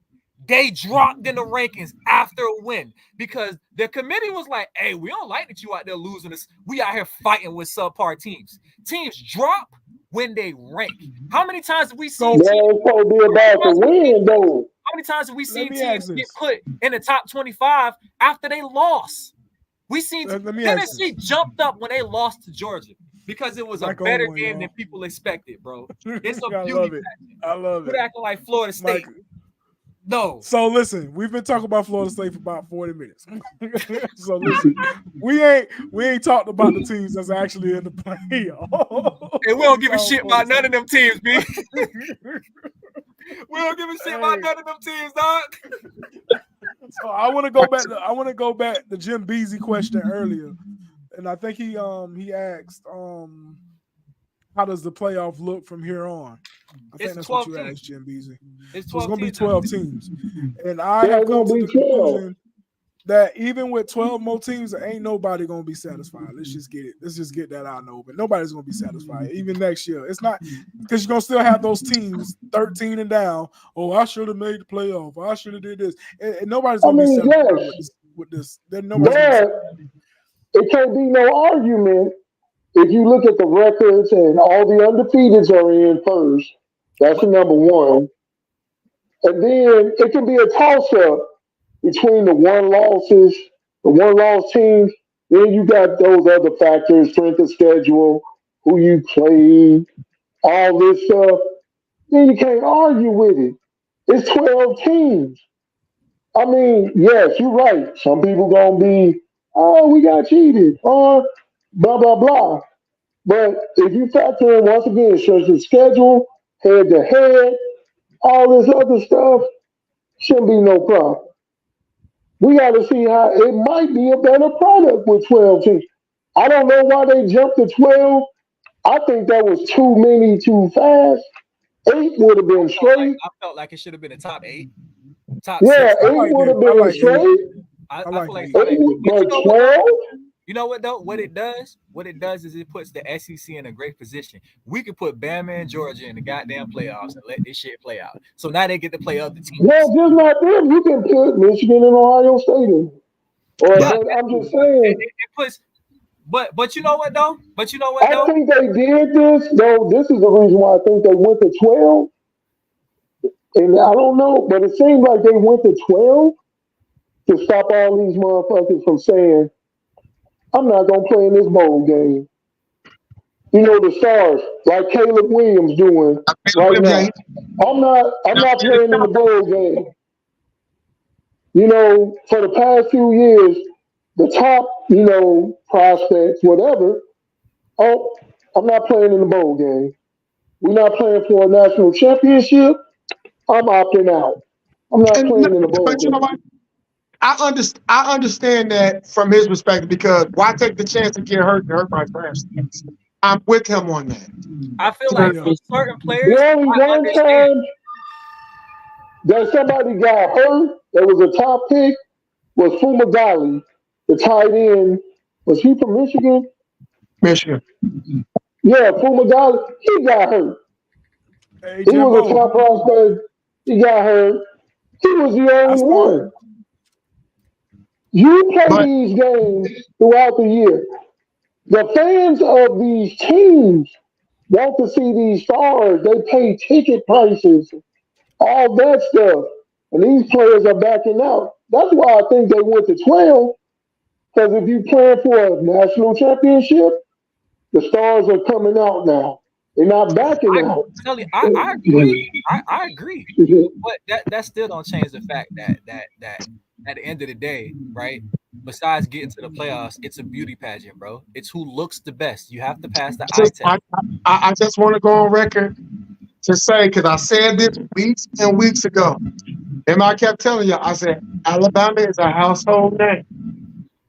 they dropped in the rankings after a win because the committee was like, hey, we don't like that you out there losing us. We out here fighting with subpar teams. Teams drop when they rank. How many times have we seen That's supposed to be about the win, though. How many times have we seen teams get put in the top 25 after they lost? We seen Tennessee jumped up when they lost to Georgia because it was a better game than people expected, bro. It's a beauty. I love it. We're acting like Florida State. No. So listen, we've been talking about Florida State for about 40 minutes. So listen, we ain't talked about the teams that's actually in the playoff. And we don't give a shit about none of them teams, B. We don't give a shit about none of them teams, dog. So I want to go back to Jim Beasley question earlier, and I think he asked how does the playoff look from here on? I think that's what you asked, Jim Beasley. It's going to be 12 teams, and I have come to the conclusion that even with 12 more teams, ain't nobody going to be satisfied. Let's just get it. Let's just get that out of open. Nobody's going to be satisfied, even next year. It's not because you're going to still have those teams 13 and down. Oh, I should have made the playoff. I should have did this. And nobody's going to be satisfied with this. It can't be no argument if you look at the records and all the undefeateds are in first. That's the number one. And then it can be a toss-up between the one-loss teams. Then you got those other factors, strength of schedule, who you played, all this stuff. Then you can't argue with it. It's 12 teams. I mean, yes, you're right. Some people going to be, oh, we got cheated, or blah, blah, blah. But if you factor in, once again, strength of schedule, head-to-head, all this other stuff, shouldn't be no problem. We got to see how it might be a better product with 12 teams. I don't know why they jumped to 12. I think that was too many too fast. 8 would have been straight. I felt like it should have been a top 8. Top 6. 8 like would have been straight. I feel like 12. You know what though? What it does is it puts the SEC in a great position. We could put Bama and Georgia in the goddamn playoffs and let this shit play out. So now they get to play other teams. Well, just not them. You can put Michigan and Ohio State in. I'm just saying. It puts. But you know what though? I think they did this though. This is the reason why I think they went to 12. And I don't know, but it seems like they went to 12 to stop all these motherfuckers from saying, I'm not going to play in this bowl game. You know, the stars, like Caleb Williams doing right now. I'm not playing in the bowl game. You know, for the past few years, the top, prospects, whatever, I'm not playing in the bowl game. We're not playing for a national championship. I'm opting out. I'm not playing in the bowl game. You know what? I understand that from his perspective because why take the chance to get hurt and hurt my friends? I'm with him on that. I feel like for certain players, the only one time that somebody got hurt that was a top pick was Fumagalli, the tight end. Was he from Michigan? Michigan. Yeah, Fumagalli. He got hurt. Hey, he was a top prospect. He got hurt. He was the only one. You play these games throughout the year. The fans of these teams want to see these stars. They pay ticket prices, all that stuff. And these players are backing out. That's why I think they went to 12. Because if you plan for a national championship, the stars are coming out now. They're not backing out. I agree. I agree. But that still don't change the fact that at the end of the day, right? Besides getting to the playoffs, it's a beauty pageant, bro. It's who looks the best. You have to pass the eye test. I just want to go on record to say, because I said this weeks and weeks ago, and I kept telling you, I said, Alabama is a household name.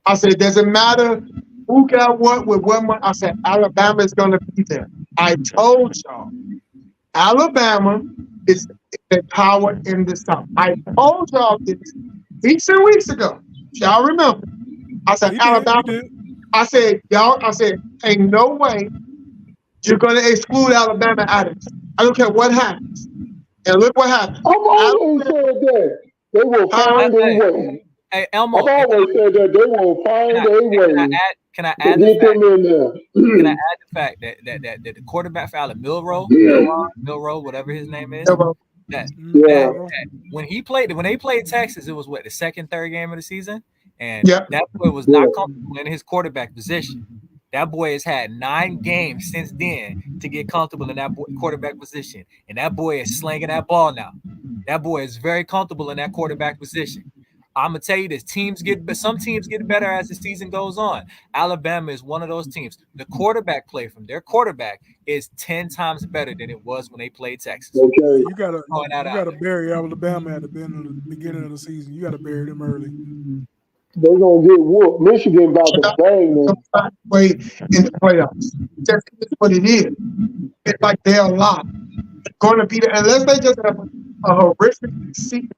I said, it doesn't matter who got what with what money. I said, Alabama is going to be there. I told y'all, Alabama is the power in the South. I told y'all this weeks and weeks ago. Y'all remember? I said, Alabama. I said, ain't no way you're going to exclude Alabama out of this. I don't care what happens. And look what happened. I've always said that. They will find a way. Hey, Elmo. I've always said that they will find a way can I to add get them in there. Can I add the fact that the quarterback for Milroe, whatever his name is, that when they played Texas, it was what, the second, third game of the season, and that boy was not comfortable in his quarterback position. That boy has had 9 games since then to get comfortable in that quarterback position, and that boy is slinging that ball now. That boy is very comfortable in that quarterback position. I'm gonna tell you this: some teams get better as the season goes on. Alabama is one of those teams. The quarterback play from their quarterback is 10 times better than it was when they played Texas. Okay. You gotta bury Alabama at the beginning of the season. You gotta bury them early. They're gonna get whooped. Michigan about to bang them. Way in the playoffs. That's what it is. It's like they're a lot. Going to be there unless they just have a horrific season.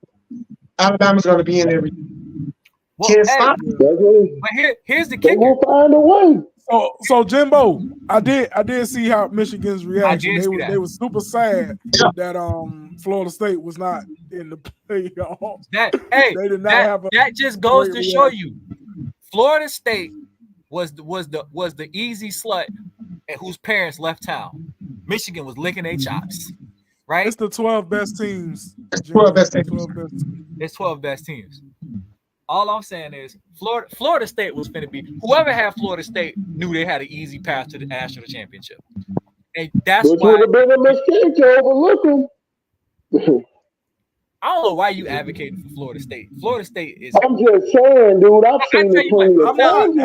Alabama's going to be in every. Well, Can't stop. But here's the kicker. They will find a way. So Jimbo, I did see how Michigan's reaction. They were super sad that Florida State was not in the playoffs. They did not have that just goes to show you, Florida State was the easy slut whose parents left town. Michigan was licking their chops, right? It's the 12 best teams. It's 12 best teams. It's 12 best teams. All I'm saying is Florida State was finna be, whoever had Florida State knew they had an easy path to the national championship. And that's Which why would have been a mistake to overlook them. I don't know why you advocating for Florida State. Florida State is. I'm just saying, dude. I've seen the plenty of times.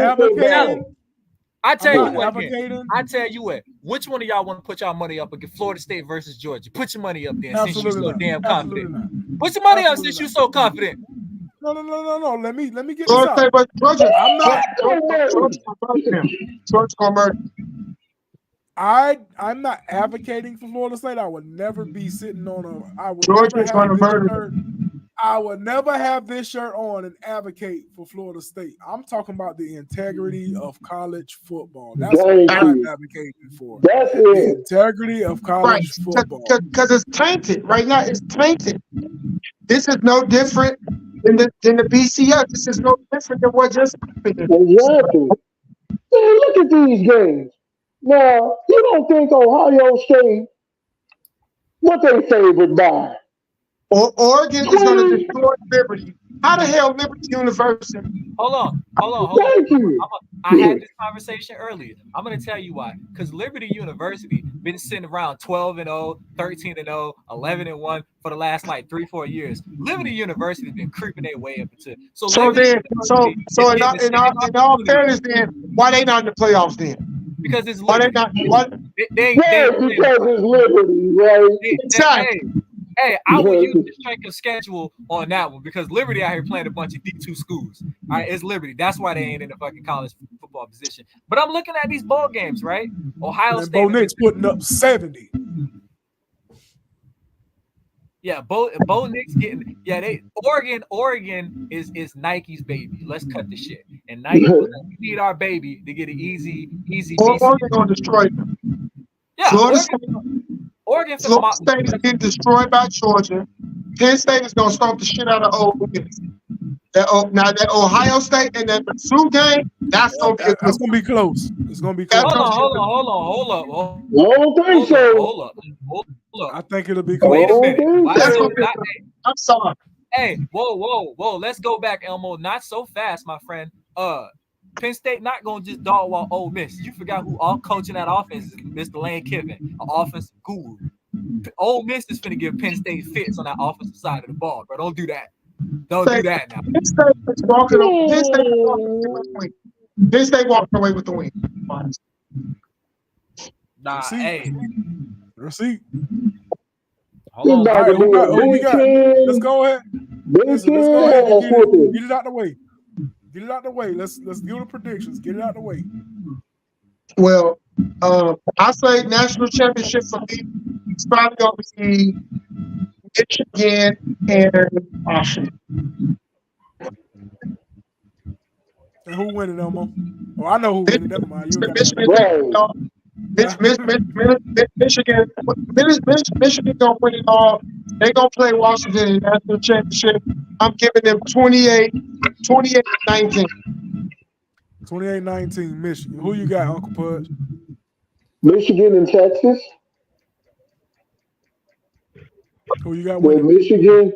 I tell you what. Which one of y'all want to put y'all money up against Florida State versus Georgia? Put your money up there since you're so damn confident. Put your money up since you're so confident. No. Let me get this out. Georgia, I'm not. Georgia gonna murder. I'm not advocating for Florida State. I would never be sitting on I would never have this shirt on and advocate for Florida State. I'm talking about the integrity of college football. That's what I'm advocating for. That's the integrity of college football. Because it's tainted. Right now, it's tainted. This is no different than the BCS. This is no different than what just happened. Exactly. Man, look at these games. Now, you don't think Ohio State, what they favored by? Or Oregon is going to destroy Liberty. How the hell Liberty University? Hold on. Thank you. I had this conversation earlier. I'm going to tell you why. Because Liberty University been sitting around 12-0, 13-0, 11-1 for the last 3-4 years. Liberty University has been creeping their way up into. So in all fairness, then why they not in the playoffs then? Because it's Liberty. Why they not? Because it's Liberty, right? Exactly. Hey, I would use the strength of schedule on that one because Liberty out here playing a bunch of D2 schools. All right, it's Liberty. That's why they ain't in the fucking college football position. But I'm looking at these bowl games, right? Ohio State. Bo Nix putting up 70. Yeah, Bo Nix getting. Yeah, Oregon is Nike's baby. Let's cut the shit. And Nike, we need our baby to get an easy. Oregon gonna destroy them. Yeah, Oregon Florida State is getting destroyed by Georgia. Penn State is going to stomp the shit out of Ole Miss. Now that Ohio State and that Mizzou game, that's going to be close. It's going to be close. Hold up. I don't think so. Hold up. I think it'll be close. Wait a minute. I'm sorry. Hey, whoa. Let's go back, Elmo. Not so fast, my friend. Penn State not gonna just dog walk Ole Miss. You forgot who all coaching that offense is Mr. Lane Kiffin, an offensive guru. Ole Miss is finna give Penn State fits on that offensive side of the ball, bro. Don't do that. Don't do that now. Penn State is walking away. Penn State walking away with the win. Nah, hey. Receipt. Hold on. Right, who we got? Let's go ahead. Let's go ahead and get it out the way. Get it out the way. Let's do the predictions. Get it out the way. Well, I say national championship for me. It's probably going to be Michigan and Washington. And who winning, Elmo? Well, I know who winning. Never mind. You got Michigan, Right. Michigan gonna win it all. They gonna play Washington in the national championship. I'm giving them 28-19. 28-19 Michigan. Who you got, Uncle Pudge? Michigan and Texas. Who you got With winning? Michigan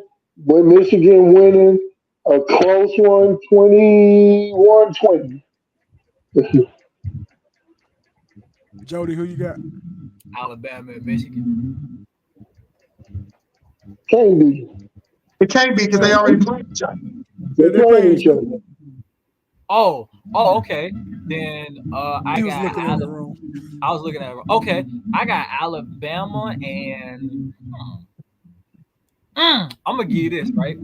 winning a close one, 21-20. Jody, who you got? Alabama and Michigan. Can't be. It can't be because they already played each other. They play each other. Oh, okay. Then I He was got looking in the room. I was looking at it. Okay, I got Alabama and I'm gonna give you this, right?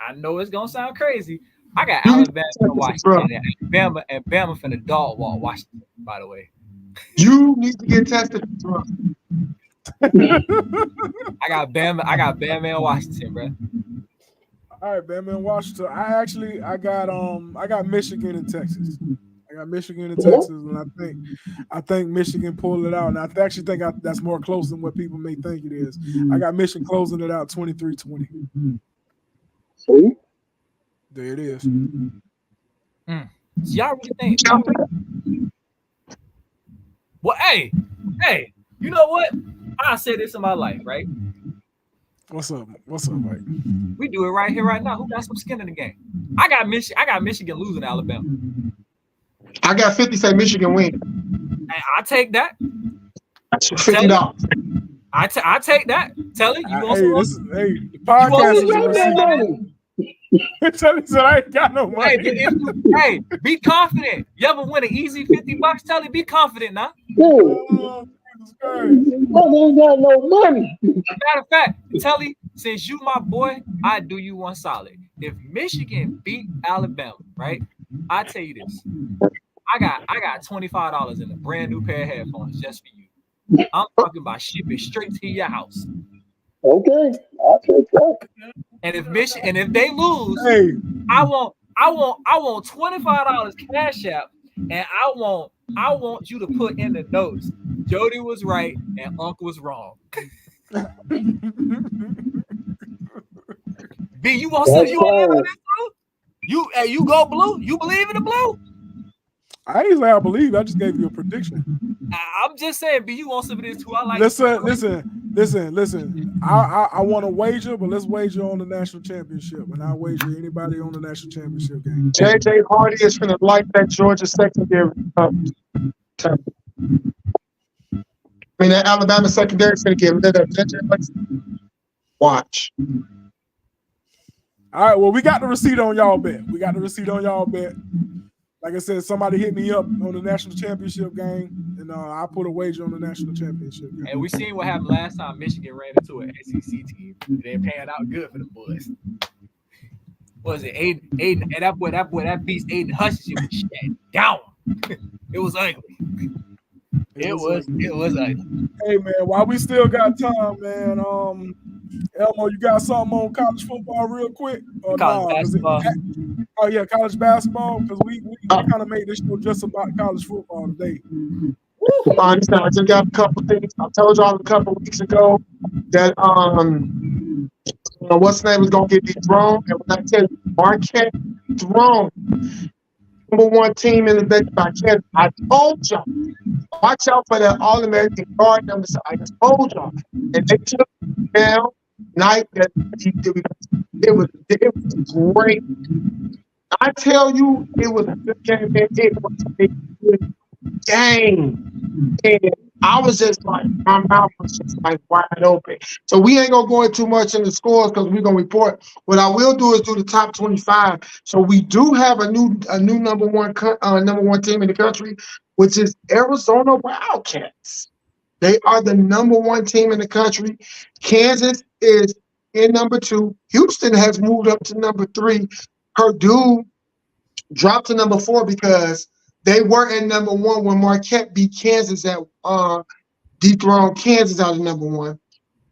I know it's gonna sound crazy. I got Alabama and Washington, and Bama finna dog walk Washington, by the way. You need to get tested. I got Bama and Washington, bro. All right, Bama and Washington. I got Michigan and Texas. I got Michigan and Texas, and I think Michigan pulled it out. And I actually think that's more close than what people may think it is. I got Michigan closing it out 23-20. See? There it is. So y'all really think? Well, hey, you know what? I said this in my life, right? What's up, Mike? We do it right here, right now. Who got some skin in the game? I got Michigan losing to Alabama. I got 50 say Michigan win. Hey, I take that. That's $50. I take that. Tell it. You want some? The podcast is money. Tell me I ain't got no money. Hey, be confident. You ever win an easy $50? Tell it. Be confident now. Oh, Jesus Christ. Ain't got no money. Matter of fact, Telly, since you my boy, I do you one solid. If Michigan beat Alabama, right? I tell you this. I got $25 in a brand new pair of headphones just for you. I'm talking about shipping straight to your house. Okay, I'll take that. And if they lose, Hey, I want $25 cash out, and I want you to put in the notes. Jody was right and Uncle was wrong. B, you want some? You want to this blue? You go blue? You believe in the blue? I ain't say I believe. I just gave you a prediction. I'm just saying, B, you want some of this too? I like. Listen. I want to wager, but let's wager on the national championship, and I'll wager anybody on the national championship game. JJ Hardy is going to like that Georgia secondary. That Alabama secondary is going to get rid of that. Watch. All right, well, we got the receipt on y'all bet. Like I said, somebody hit me up on the national championship game, and I put a wager on the national championship game. And we seen what happened last time Michigan ran into an SEC team. It ain't paying out good for the boys. What was it? Aiden, and that beast Aiden Hutchinson was shut down. It was ugly. It was ugly. Hey man, while we still got time, man. Elmo, you got something on college football real quick? Or College basketball. College basketball, because we kind of made this show just about college football today. I just got a couple things. I told y'all a couple weeks ago that what's his name is gonna get dethroned, and when I tell you Marquette thrown, number one team in the Big Marquette, I told y'all, watch out for that All-American guard number. I told y'all, and they took down night that it was great. I tell you, it was a good game. It was a good game. And I was just like, my mouth was just like wide open. So we ain't gonna go into too much in the scores because we're gonna report. What I will do is do the top 25. So we do have a new number one team in the country, which is Arizona Wildcats. They are the number one team in the country. Kansas is in number 2. Houston has moved up to number 3. Purdue dropped to number 4 because they were in number 1 when Marquette beat Kansas at dethroned Kansas out of number 1.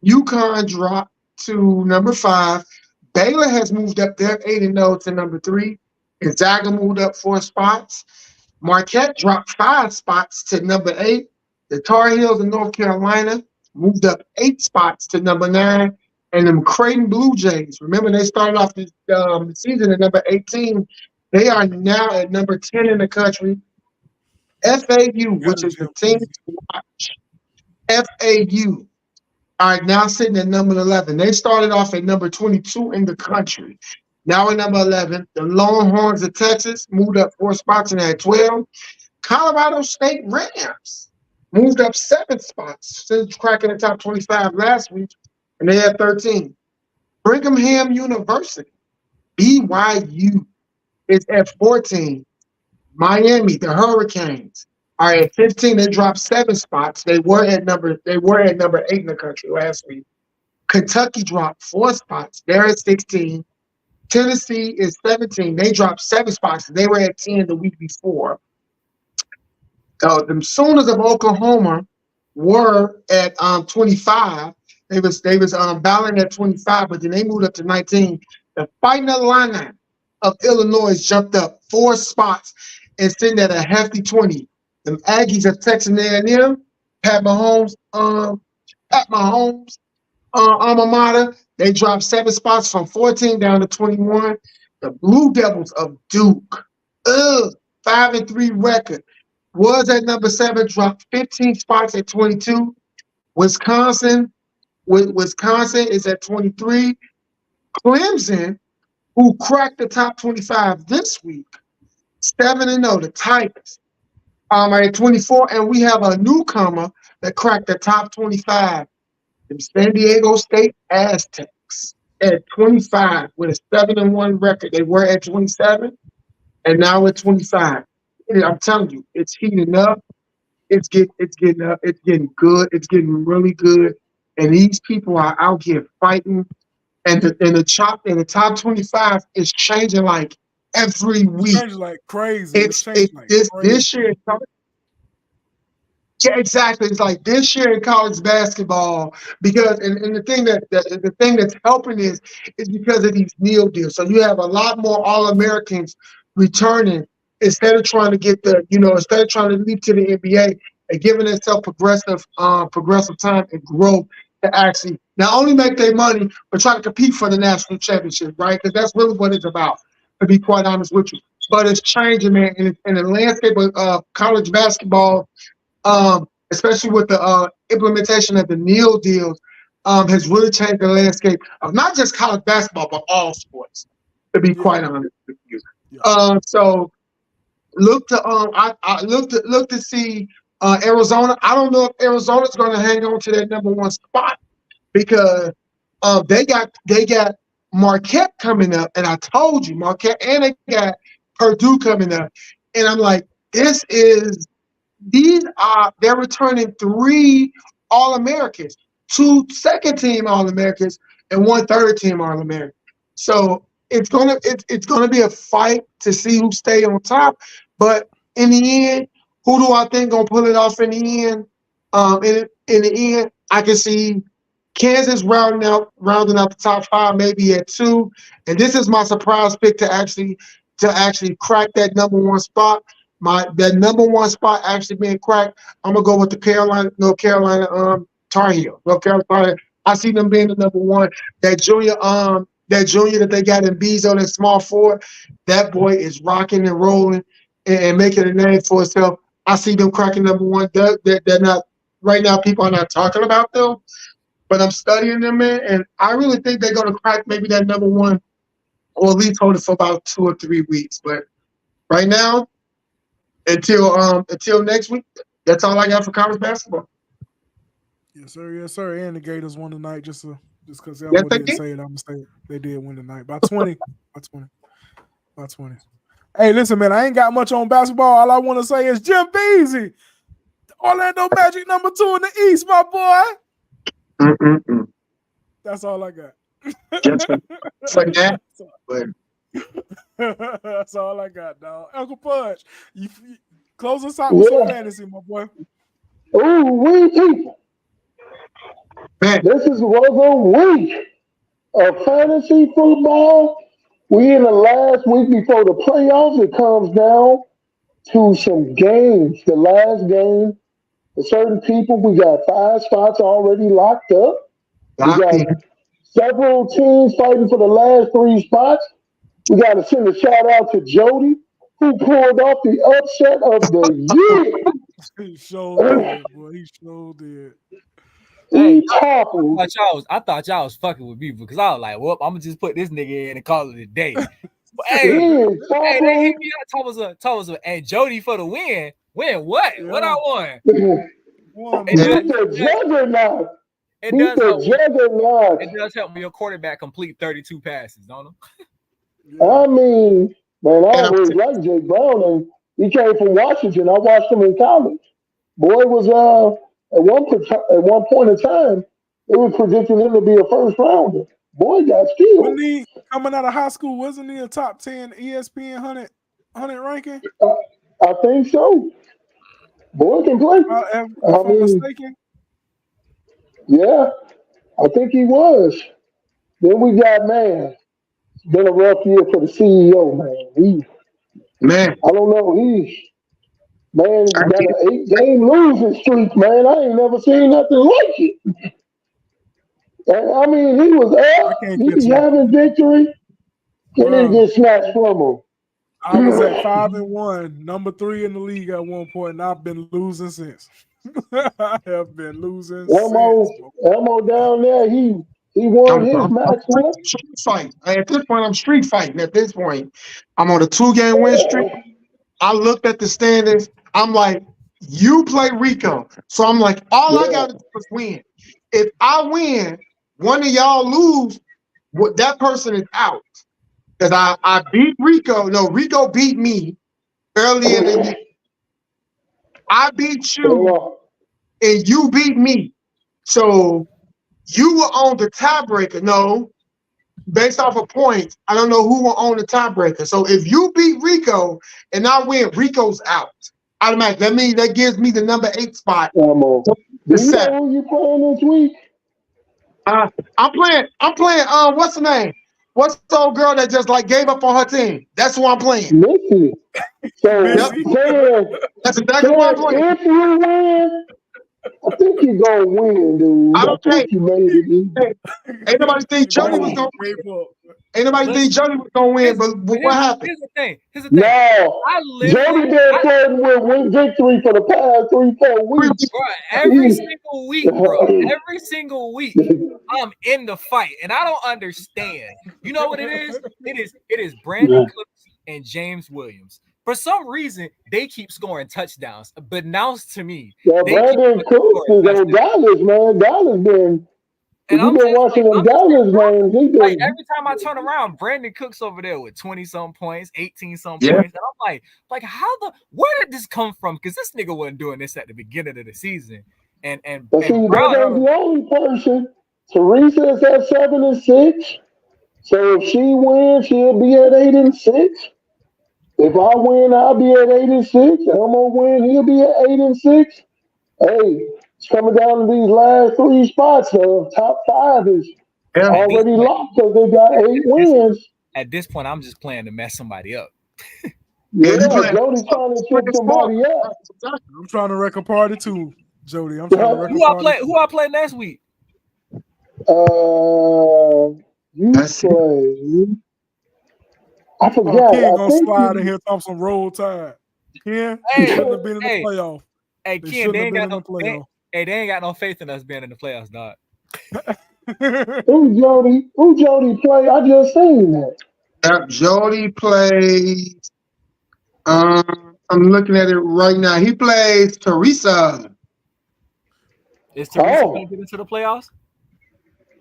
UConn dropped to number 5. Baylor has moved up there 8-0 to number 3. Gonzaga moved up 4 spots. Marquette dropped 5 spots to number 8. The Tar Heels of North Carolina moved up 8 spots to number 9. And them Creighton Blue Jays, remember they started off the season at number 18. They are now at number 10 in the country. FAU, which is the team to watch, FAU are now sitting at number 11. They started off at number 22 in the country. Now at number 11, the Longhorns of Texas moved up 4 spots and at 12. Colorado State Rams moved up 7 spots since cracking the top 25 last week, and they had 13. Brigham University, BYU, is at 14. Miami, the Hurricanes, are at 15. They dropped 7 spots. They were at number 8 in the country last week. Kentucky dropped 4 spots. They're at 16. Tennessee is 17. They dropped 7 spots. They were at 10 the week before. The Sooners of Oklahoma were at 25. They was battling at 25, but then they moved up to 19. The Fighting Illini of Illinois jumped up 4 spots and sitting at a hefty 20. The Aggies of Texas A&M, Pat Mahomes' alma mater, they dropped 7 spots from 14 down to 21. The Blue Devils of Duke, 5-3 record, was at number 7, dropped 15 spots at 22. Wisconsin is at 23. Clemson, who cracked the top 25 this week, 7-0, the Tigers, are at 24. And we have a newcomer that cracked the top 25, the San Diego State Aztecs, at 25 with a 7-1 record. They were at 27, and now at 25. I'm telling you, it's heating up. It's getting up. It's getting good. It's getting really good. And these people are out here fighting. And the top 25 is changing like every week. It's changing like crazy. This year. Yeah, exactly. It's like this year in college basketball, because and the thing that's helping is because of these NIL deals. So you have a lot more All-Americans returning instead of trying to leap to the NBA and giving themselves progressive time and growth to actually not only make their money, but try to compete for the national championship, right? Because that's really what it's about, to be quite honest with you. But it's changing, man. In the landscape of college basketball, especially with the implementation of the NIL deals, has really changed the landscape of not just college basketball, but all sports, to be quite honest with you. Yeah. So look to see Arizona. I don't know if Arizona's going to hang on to that number 1 spot, because they got Marquette coming up, and I told you Marquette, and they got Purdue coming up, and I'm like, they're returning 3 All-Americans, 2 second-team All-Americans, and 1 third-team All-American. So it's gonna be a fight to see who stay on top. But in the end, who do I think gonna pull it off in the end? In the end, I can see Kansas rounding out the top 5, maybe at 2. And this is my surprise pick to actually crack that number 1 spot. That number 1 spot actually being cracked, I'm gonna go with the North Carolina Tar Heels. North Carolina, I see them being the number 1. That junior that they got in Bezo, that small forward, that boy is rocking and rolling and making a name for himself. I see them cracking number 1. They're not right now. People are not talking about them, but I'm studying them, man, and I really think they're gonna crack maybe that number 1, or at least hold it for about 2 or 3 weeks. But right now, until next week, that's all I got for college basketball. Yes, sir. And the Gators won tonight, just because they didn't say it. I'm gonna say it. They did win tonight by 20. by 20. Hey, listen, man, I ain't got much on basketball. All I want to say is Jim Beasley, Orlando Magic number 2 in the East, my boy. That's all I got. Just for that. That's all I got, dog. Uncle Pudge, you close us out with some fantasy, my boy. Oh, we people. This was a week of fantasy football we in the last week before the playoffs. It comes down to some games. The last game, for certain people, we got 5 spots already locked up. We Locked got in. several teams fighting for the last 3 spots. We got to send a shout out to Jody, who pulled off the upset of the year. He sure did, boy. He sure did. Hey, He toppled. I thought y'all was fucking with me because I was like, well, I'm gonna just put this nigga in and call it a day. But He hey, is they toppling. hit me up. Thomas, and Jody for the win. Win what? Yeah. What I won? One, It Beat man. the juggernaut. It Beat does the help. juggernaut. It does help when your quarterback complete 32 passes, don't it? Yeah. I mean, man, I And I'm always liked Jake Brown, and he came from Washington. I watched him in college. Boy was at one point in time, it was predicting him to be a first rounder. Boy got skilled. Wasn't he coming out of high school? Wasn't he a top 10 ESPN 100 ranking? I think so. Boy can play. If I I'm mean, mistaken. yeah, I think he was. Then we got, man, it's been a rough year for the CEO, man. man, I don't know, man, he I got think an 8-game losing streak, man. I ain't never seen nothing like it. And, I mean, he was I up, can't he catch be him. having victory, and then Bro, get snatched from him. I was at 5-1, number 3 in the league at one point, and I've been losing since. I have been losing Elmo, since. Elmo down there, he won his I'm match one. street fighting. At this point, I'm street fighting. At this point, I'm on a 2-game win streak. I looked at the standings. I'm like, you play Rico. So I'm like, all I Yeah. got to do is win. If I win, one of y'all lose, that person is out. Because I beat Rico. No, Rico beat me early in the year. I beat you, and you beat me. So you were on the tiebreaker. No, based off of points, I don't know who will own the tiebreaker. So if you beat Rico and I win, Rico's out. Automatic. That gives me the number 8 spot. Elmo. Do The you set. know who you playing this week? I'm playing. What's the name? What's the old girl that just like gave up on her team? That's who I'm playing. Missy. So, Missy. That's exactly what I'm playing. if you win, I think you're going to win, dude. I don't care. think you made it easy. Ain't nobody think Jody was gonna win. Ain't nobody think Jody was gonna win. But what happened? Here's the thing. Here's the thing. No. I Jody literally, been flirting with victory for the past 3-4 weeks. bro, every single week, bro. Every single week, I'm in the fight, and I don't understand. You know what it is? It is Brandon Cooks and James Williams. For some reason, they keep scoring touchdowns. But now to me, Yeah, Brandon Cooks is on Dallas, man. Dallas been. If you've been watching them Dallas games, he been. Like every time I turn around, Brandon Cooks over there with 20-something points, 18-something Yeah. points. And I'm like, where did this come from? Because this nigga wasn't doing this at the beginning of the season. And But see, Brown, that ain't the only person. Teresa is at 7-6. So if she wins, she'll be at 8-6. If I win, I'll be at 8-6. Elmo win, he'll be at 8-6. Hey, it's coming down to these last 3 spots. The top 5 is already locked because they got 8 wins. At this point, I'm just playing to mess somebody up. Yeah, Jody's trying to trip somebody up. I'm trying to wreck a party too, Jody. I'm trying to wreck a party. Who I play next week? You play. I forgot. Ken gonna slide in here, thump some roll tide. Ken shouldn't have been in the playoff. Hey, Ken, they ain't got no faith in us being in the playoffs, dog. Who Jody play? I just seen that. Jody plays. I'm looking at it right now. He plays Teresa. Is Teresa going to get into the playoffs?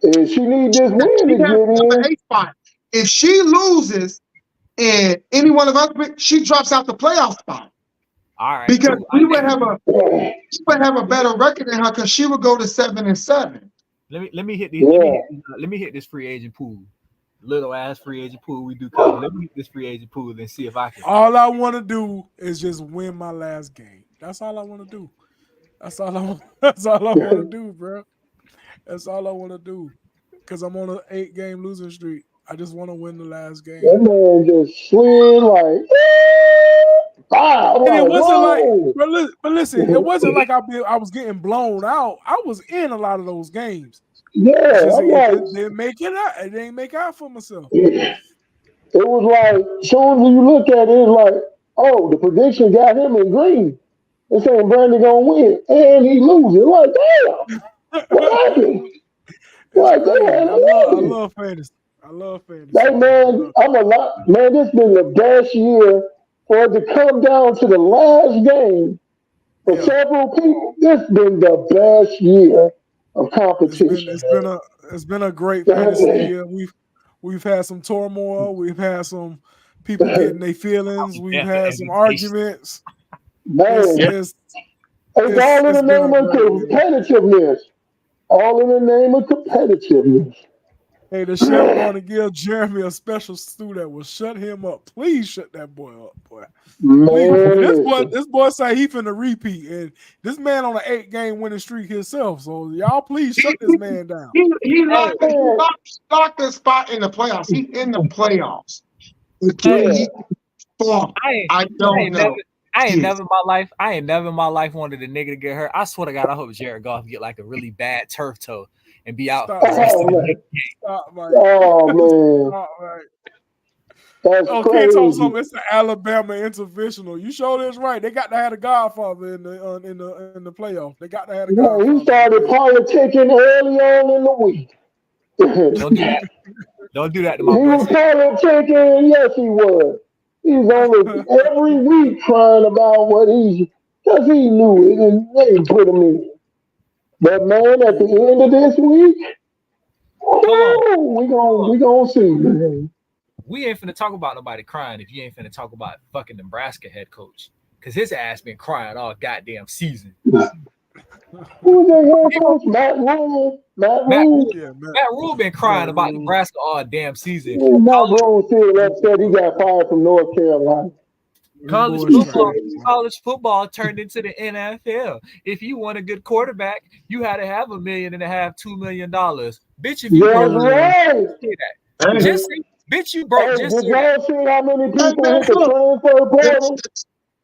She need this win to get in. 8 spot. If she loses, and any one of us, she drops out the playoff spot. All right. Because we would have a better record than her because she would go to 7-7. Let me hit this free agent pool. Little ass free agent pool we do. Let me hit this free agent pool and see if I can. All I want to do is just win my last game. That's all I want to do. That's all I want to do, bro. That's all I want to do. Because I'm on an 8-game losing streak. I just want to win the last game. That man just slid like, wow. And it Like, wasn't whoa. like, but listen, it wasn't like I was getting blown out. I was in a lot of those games. Yeah, It's just, I'm like, it didn't make it out. It didn't make out for myself. it was like, as soon as you look at it, it's like, oh, the prediction got him in green. They're saying Brandon gonna win, and he losing. Like, damn, what happened? Like, damn, I love fantasy. I love fantasy. Hey man, I'm a lot. Man, this been the best year for it to come down to the last game for several people. This been the best year of competition. It's been a great fantasy year. We've had some turmoil. We've had some people getting their feelings. We've had some arguments. Man, it's all in the name of competitiveness. All in the name of competitiveness. Hey, the chef going to give Jeremy a special stew that will shut him up. Please shut that boy up, boy. Man, this boy say he finna repeat, and this man on an 8-game winning streak himself. So y'all, please shut this man down. He locked the spot in the playoffs. He's in the playoffs. I don't know. I ain't never in my life wanted a nigga to get hurt. I swear to God, I hope Jared Goff get like a really bad turf toe and be out. Stop, Mike. That's oh, crazy. Can't talk something. It's the Alabama interventional. You sure that's right. They got to have a Godfather in the playoff. They got to have a Godfather. He started politicking early on in the week. Don't do that. Don't do that to my boy. He was politicking. Yes, he was. He's on it every week crying about what because he knew it and they put him in. But man, at the end of this week, we gonna see, man. We ain't finna talk about nobody crying if you ain't finna talk about fucking Nebraska head coach. Cause his ass been crying all goddamn season. Who's the head coach? Matt Rule. Matt Rule been crying about Nebraska all damn season. Matt Rule still upset he got fired from North Carolina. College football turned into the NFL. If you want a good quarterback, you had to have $1.5 million, $2 million. Bitch, if you just say, bitch, you broke. Did y'all see how many people hit the transfer portal?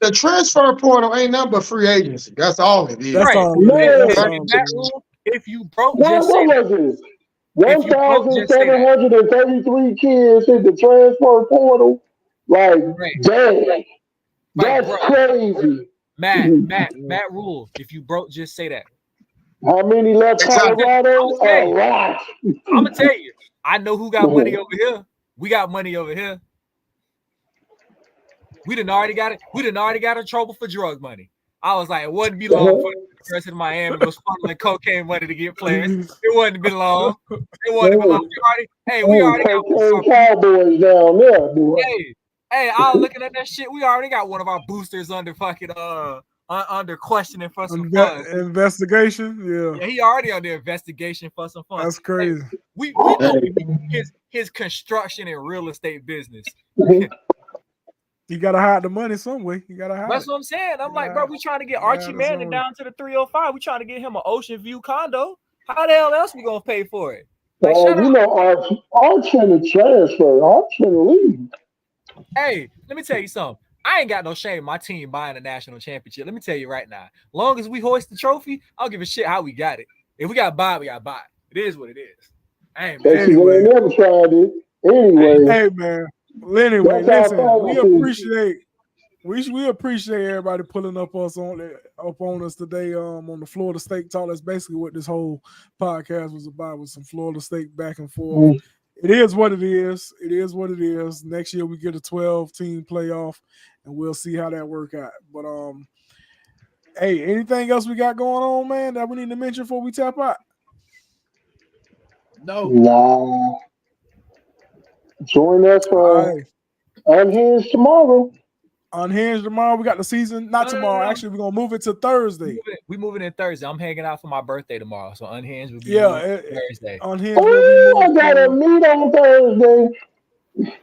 The transfer portal ain't nothing but free agency. That's all it is. That's all. If you broke, what was it? 1,733 kids hit the transfer portal. Like, dang. That's crazy. Matt Rule, if you broke, just say that. How many left Colorado? A lot. I'm gonna tell you. I know who got money over here. We got money over here. We done already got it. We done already got in trouble for drug money. I was like, it wouldn't be long for the person in Miami was funneling cocaine money to get players. It wouldn't been long. It wouldn't been long. We already got Cowboys down there, boy. Hey, I was looking at that shit. We already got one of our boosters under fucking under questioning for some funds. Investigation, yeah. He already under investigation for some funds. That's crazy. Hey, we know his construction and real estate business. You gotta hide the money some way. You gotta hide. That's what I'm saying. I'm like, bro, we trying to get Archie Manning down to the 305. We trying to get him an Ocean View condo. How the hell else we gonna pay for it? Like, Archie in the transfer. Archie in the league. Hey, let me tell you something. I ain't got no shame my team buying a national championship. Let me tell you right now. Long as we hoist the trophy, I don't give a shit how we got it. If we got to buy it, we got to buy it. It is what it is. Anyway. Never tried it. Anyway. Hey, man. Well, anyway, listen, we appreciate everybody pulling up on us today on the Florida State Talk. That's basically what this whole podcast was about, with some Florida State back and forth. It is what it is. It is what it is. Next year we get a 12-team playoff, and we'll see how that work out. But hey, anything else we got going on, man, that we need to mention before we tap out? No. Join us for Unhinged tomorrow. Unhinged tomorrow. We got the season. Not tomorrow. Actually, we're gonna move it to Thursday. We moving in Thursday. I'm hanging out for my birthday tomorrow, so Unhinged will be Thursday. Unhinged. I gotta meet on Thursday.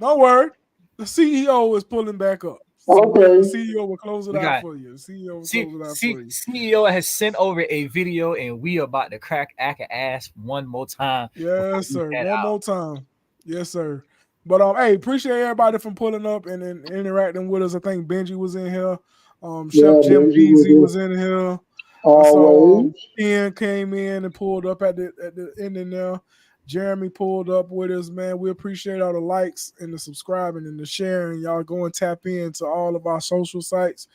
Don't worry. The CEO is pulling back up. So okay. The CEO will close it out for you. The CEO will close it out for you. CEO has sent over a video, and we about to crack Aka ass one more time. Yes, sir. One more time. Yes, sir. But hey, appreciate everybody from pulling up and interacting with us. I think Benji was in here. Chef Jim Beasy was in here. Always. Ian came in and pulled up at the ending there. Jeremy pulled up with us, man. We appreciate all the likes and the subscribing and the sharing. Y'all go and tap into all of our social sites.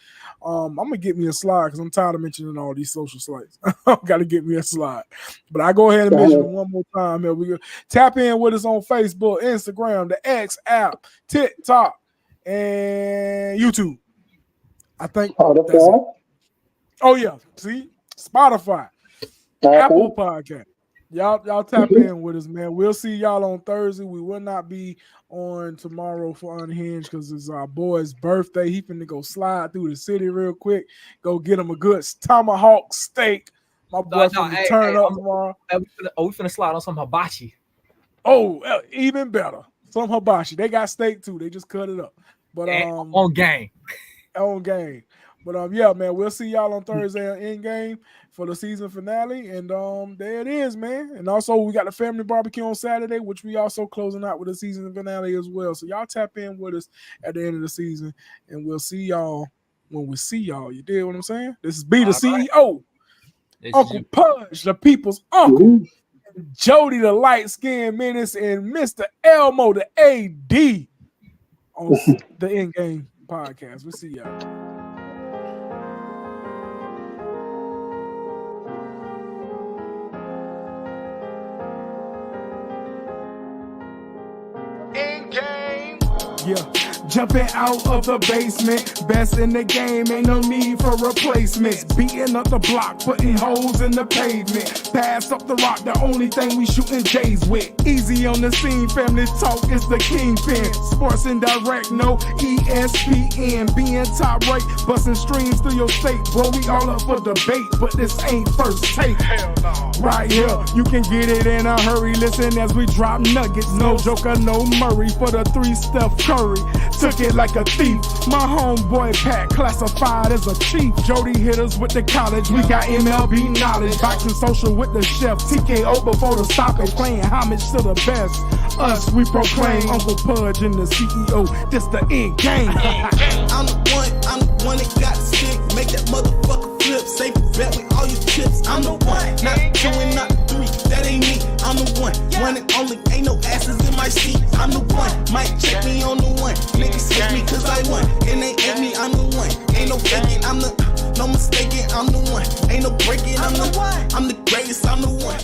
I'm gonna get me a slide because I'm tired of mentioning all these social sites. I gotta get me a slide. But I go ahead and mention them one more time. Here we go. Tap in with us on Facebook, Instagram, the X app, TikTok, and YouTube. I think that's it. Oh yeah, see, Spotify, Apple Podcast. Y'all tap in with us, man. We'll see y'all on Thursday. We will not be on tomorrow for Unhinged because it's our boy's birthday. He finna go slide through the city real quick. Go get him a good tomahawk steak. My boy finna turn up tomorrow. We finna slide on some hibachi. Oh, even better. Some hibachi. They got steak too. They just cut it up. But on game. On game. But yeah, man, we'll see y'all on Thursday on Endgame for the season finale. And there it is, man. And also we got the family barbecue on Saturday, which we also closing out with the season finale as well. So y'all tap in with us at the end of the season, and we'll see y'all when we see y'all. You dig what I'm saying? This is B the CEO, Uncle Pudge, the people's uncle, Jody the light skinned menace, and Mr. Elmo the AD on the Endgame podcast. We'll see y'all. Yeah, jumping out of the basement, best in the game, ain't no need for replacements. Beating up the block, putting holes in the pavement. Pass up the rock, the only thing we shooting J's with. Easy on the scene, family talk is the kingpin. Sports and direct, no ESPN. Being top right, busting streams through your state. Bro, we all up for debate, but this ain't first take. Hell no. Right here, you can get it in a hurry. Listen as we drop nuggets. No Joker, no Murray for the 3-step Curry. Took it like a thief. My homeboy Pat classified as a chief. Jody hit us with the college. We got MLB knowledge. Boxing social with the chef. TKO before the stoppage. Playing homage to the best. Us, we proclaim Uncle Pudge and the CEO. This the end game. I'm the one that got sick. Make that motherfucker flip. Safe bet with all your chips. I'm the one. Not 2 and not 3. That ain't me. I'm the one. One and only. Ain't no asses in my seat. I'm the one. Might check me on the one. Niggas hate me cause I won. And they at me. I'm the one. Ain't no faking. I'm the no mistaking. I'm the one. Ain't no breaking. I'm the one. I'm the greatest. I'm the one.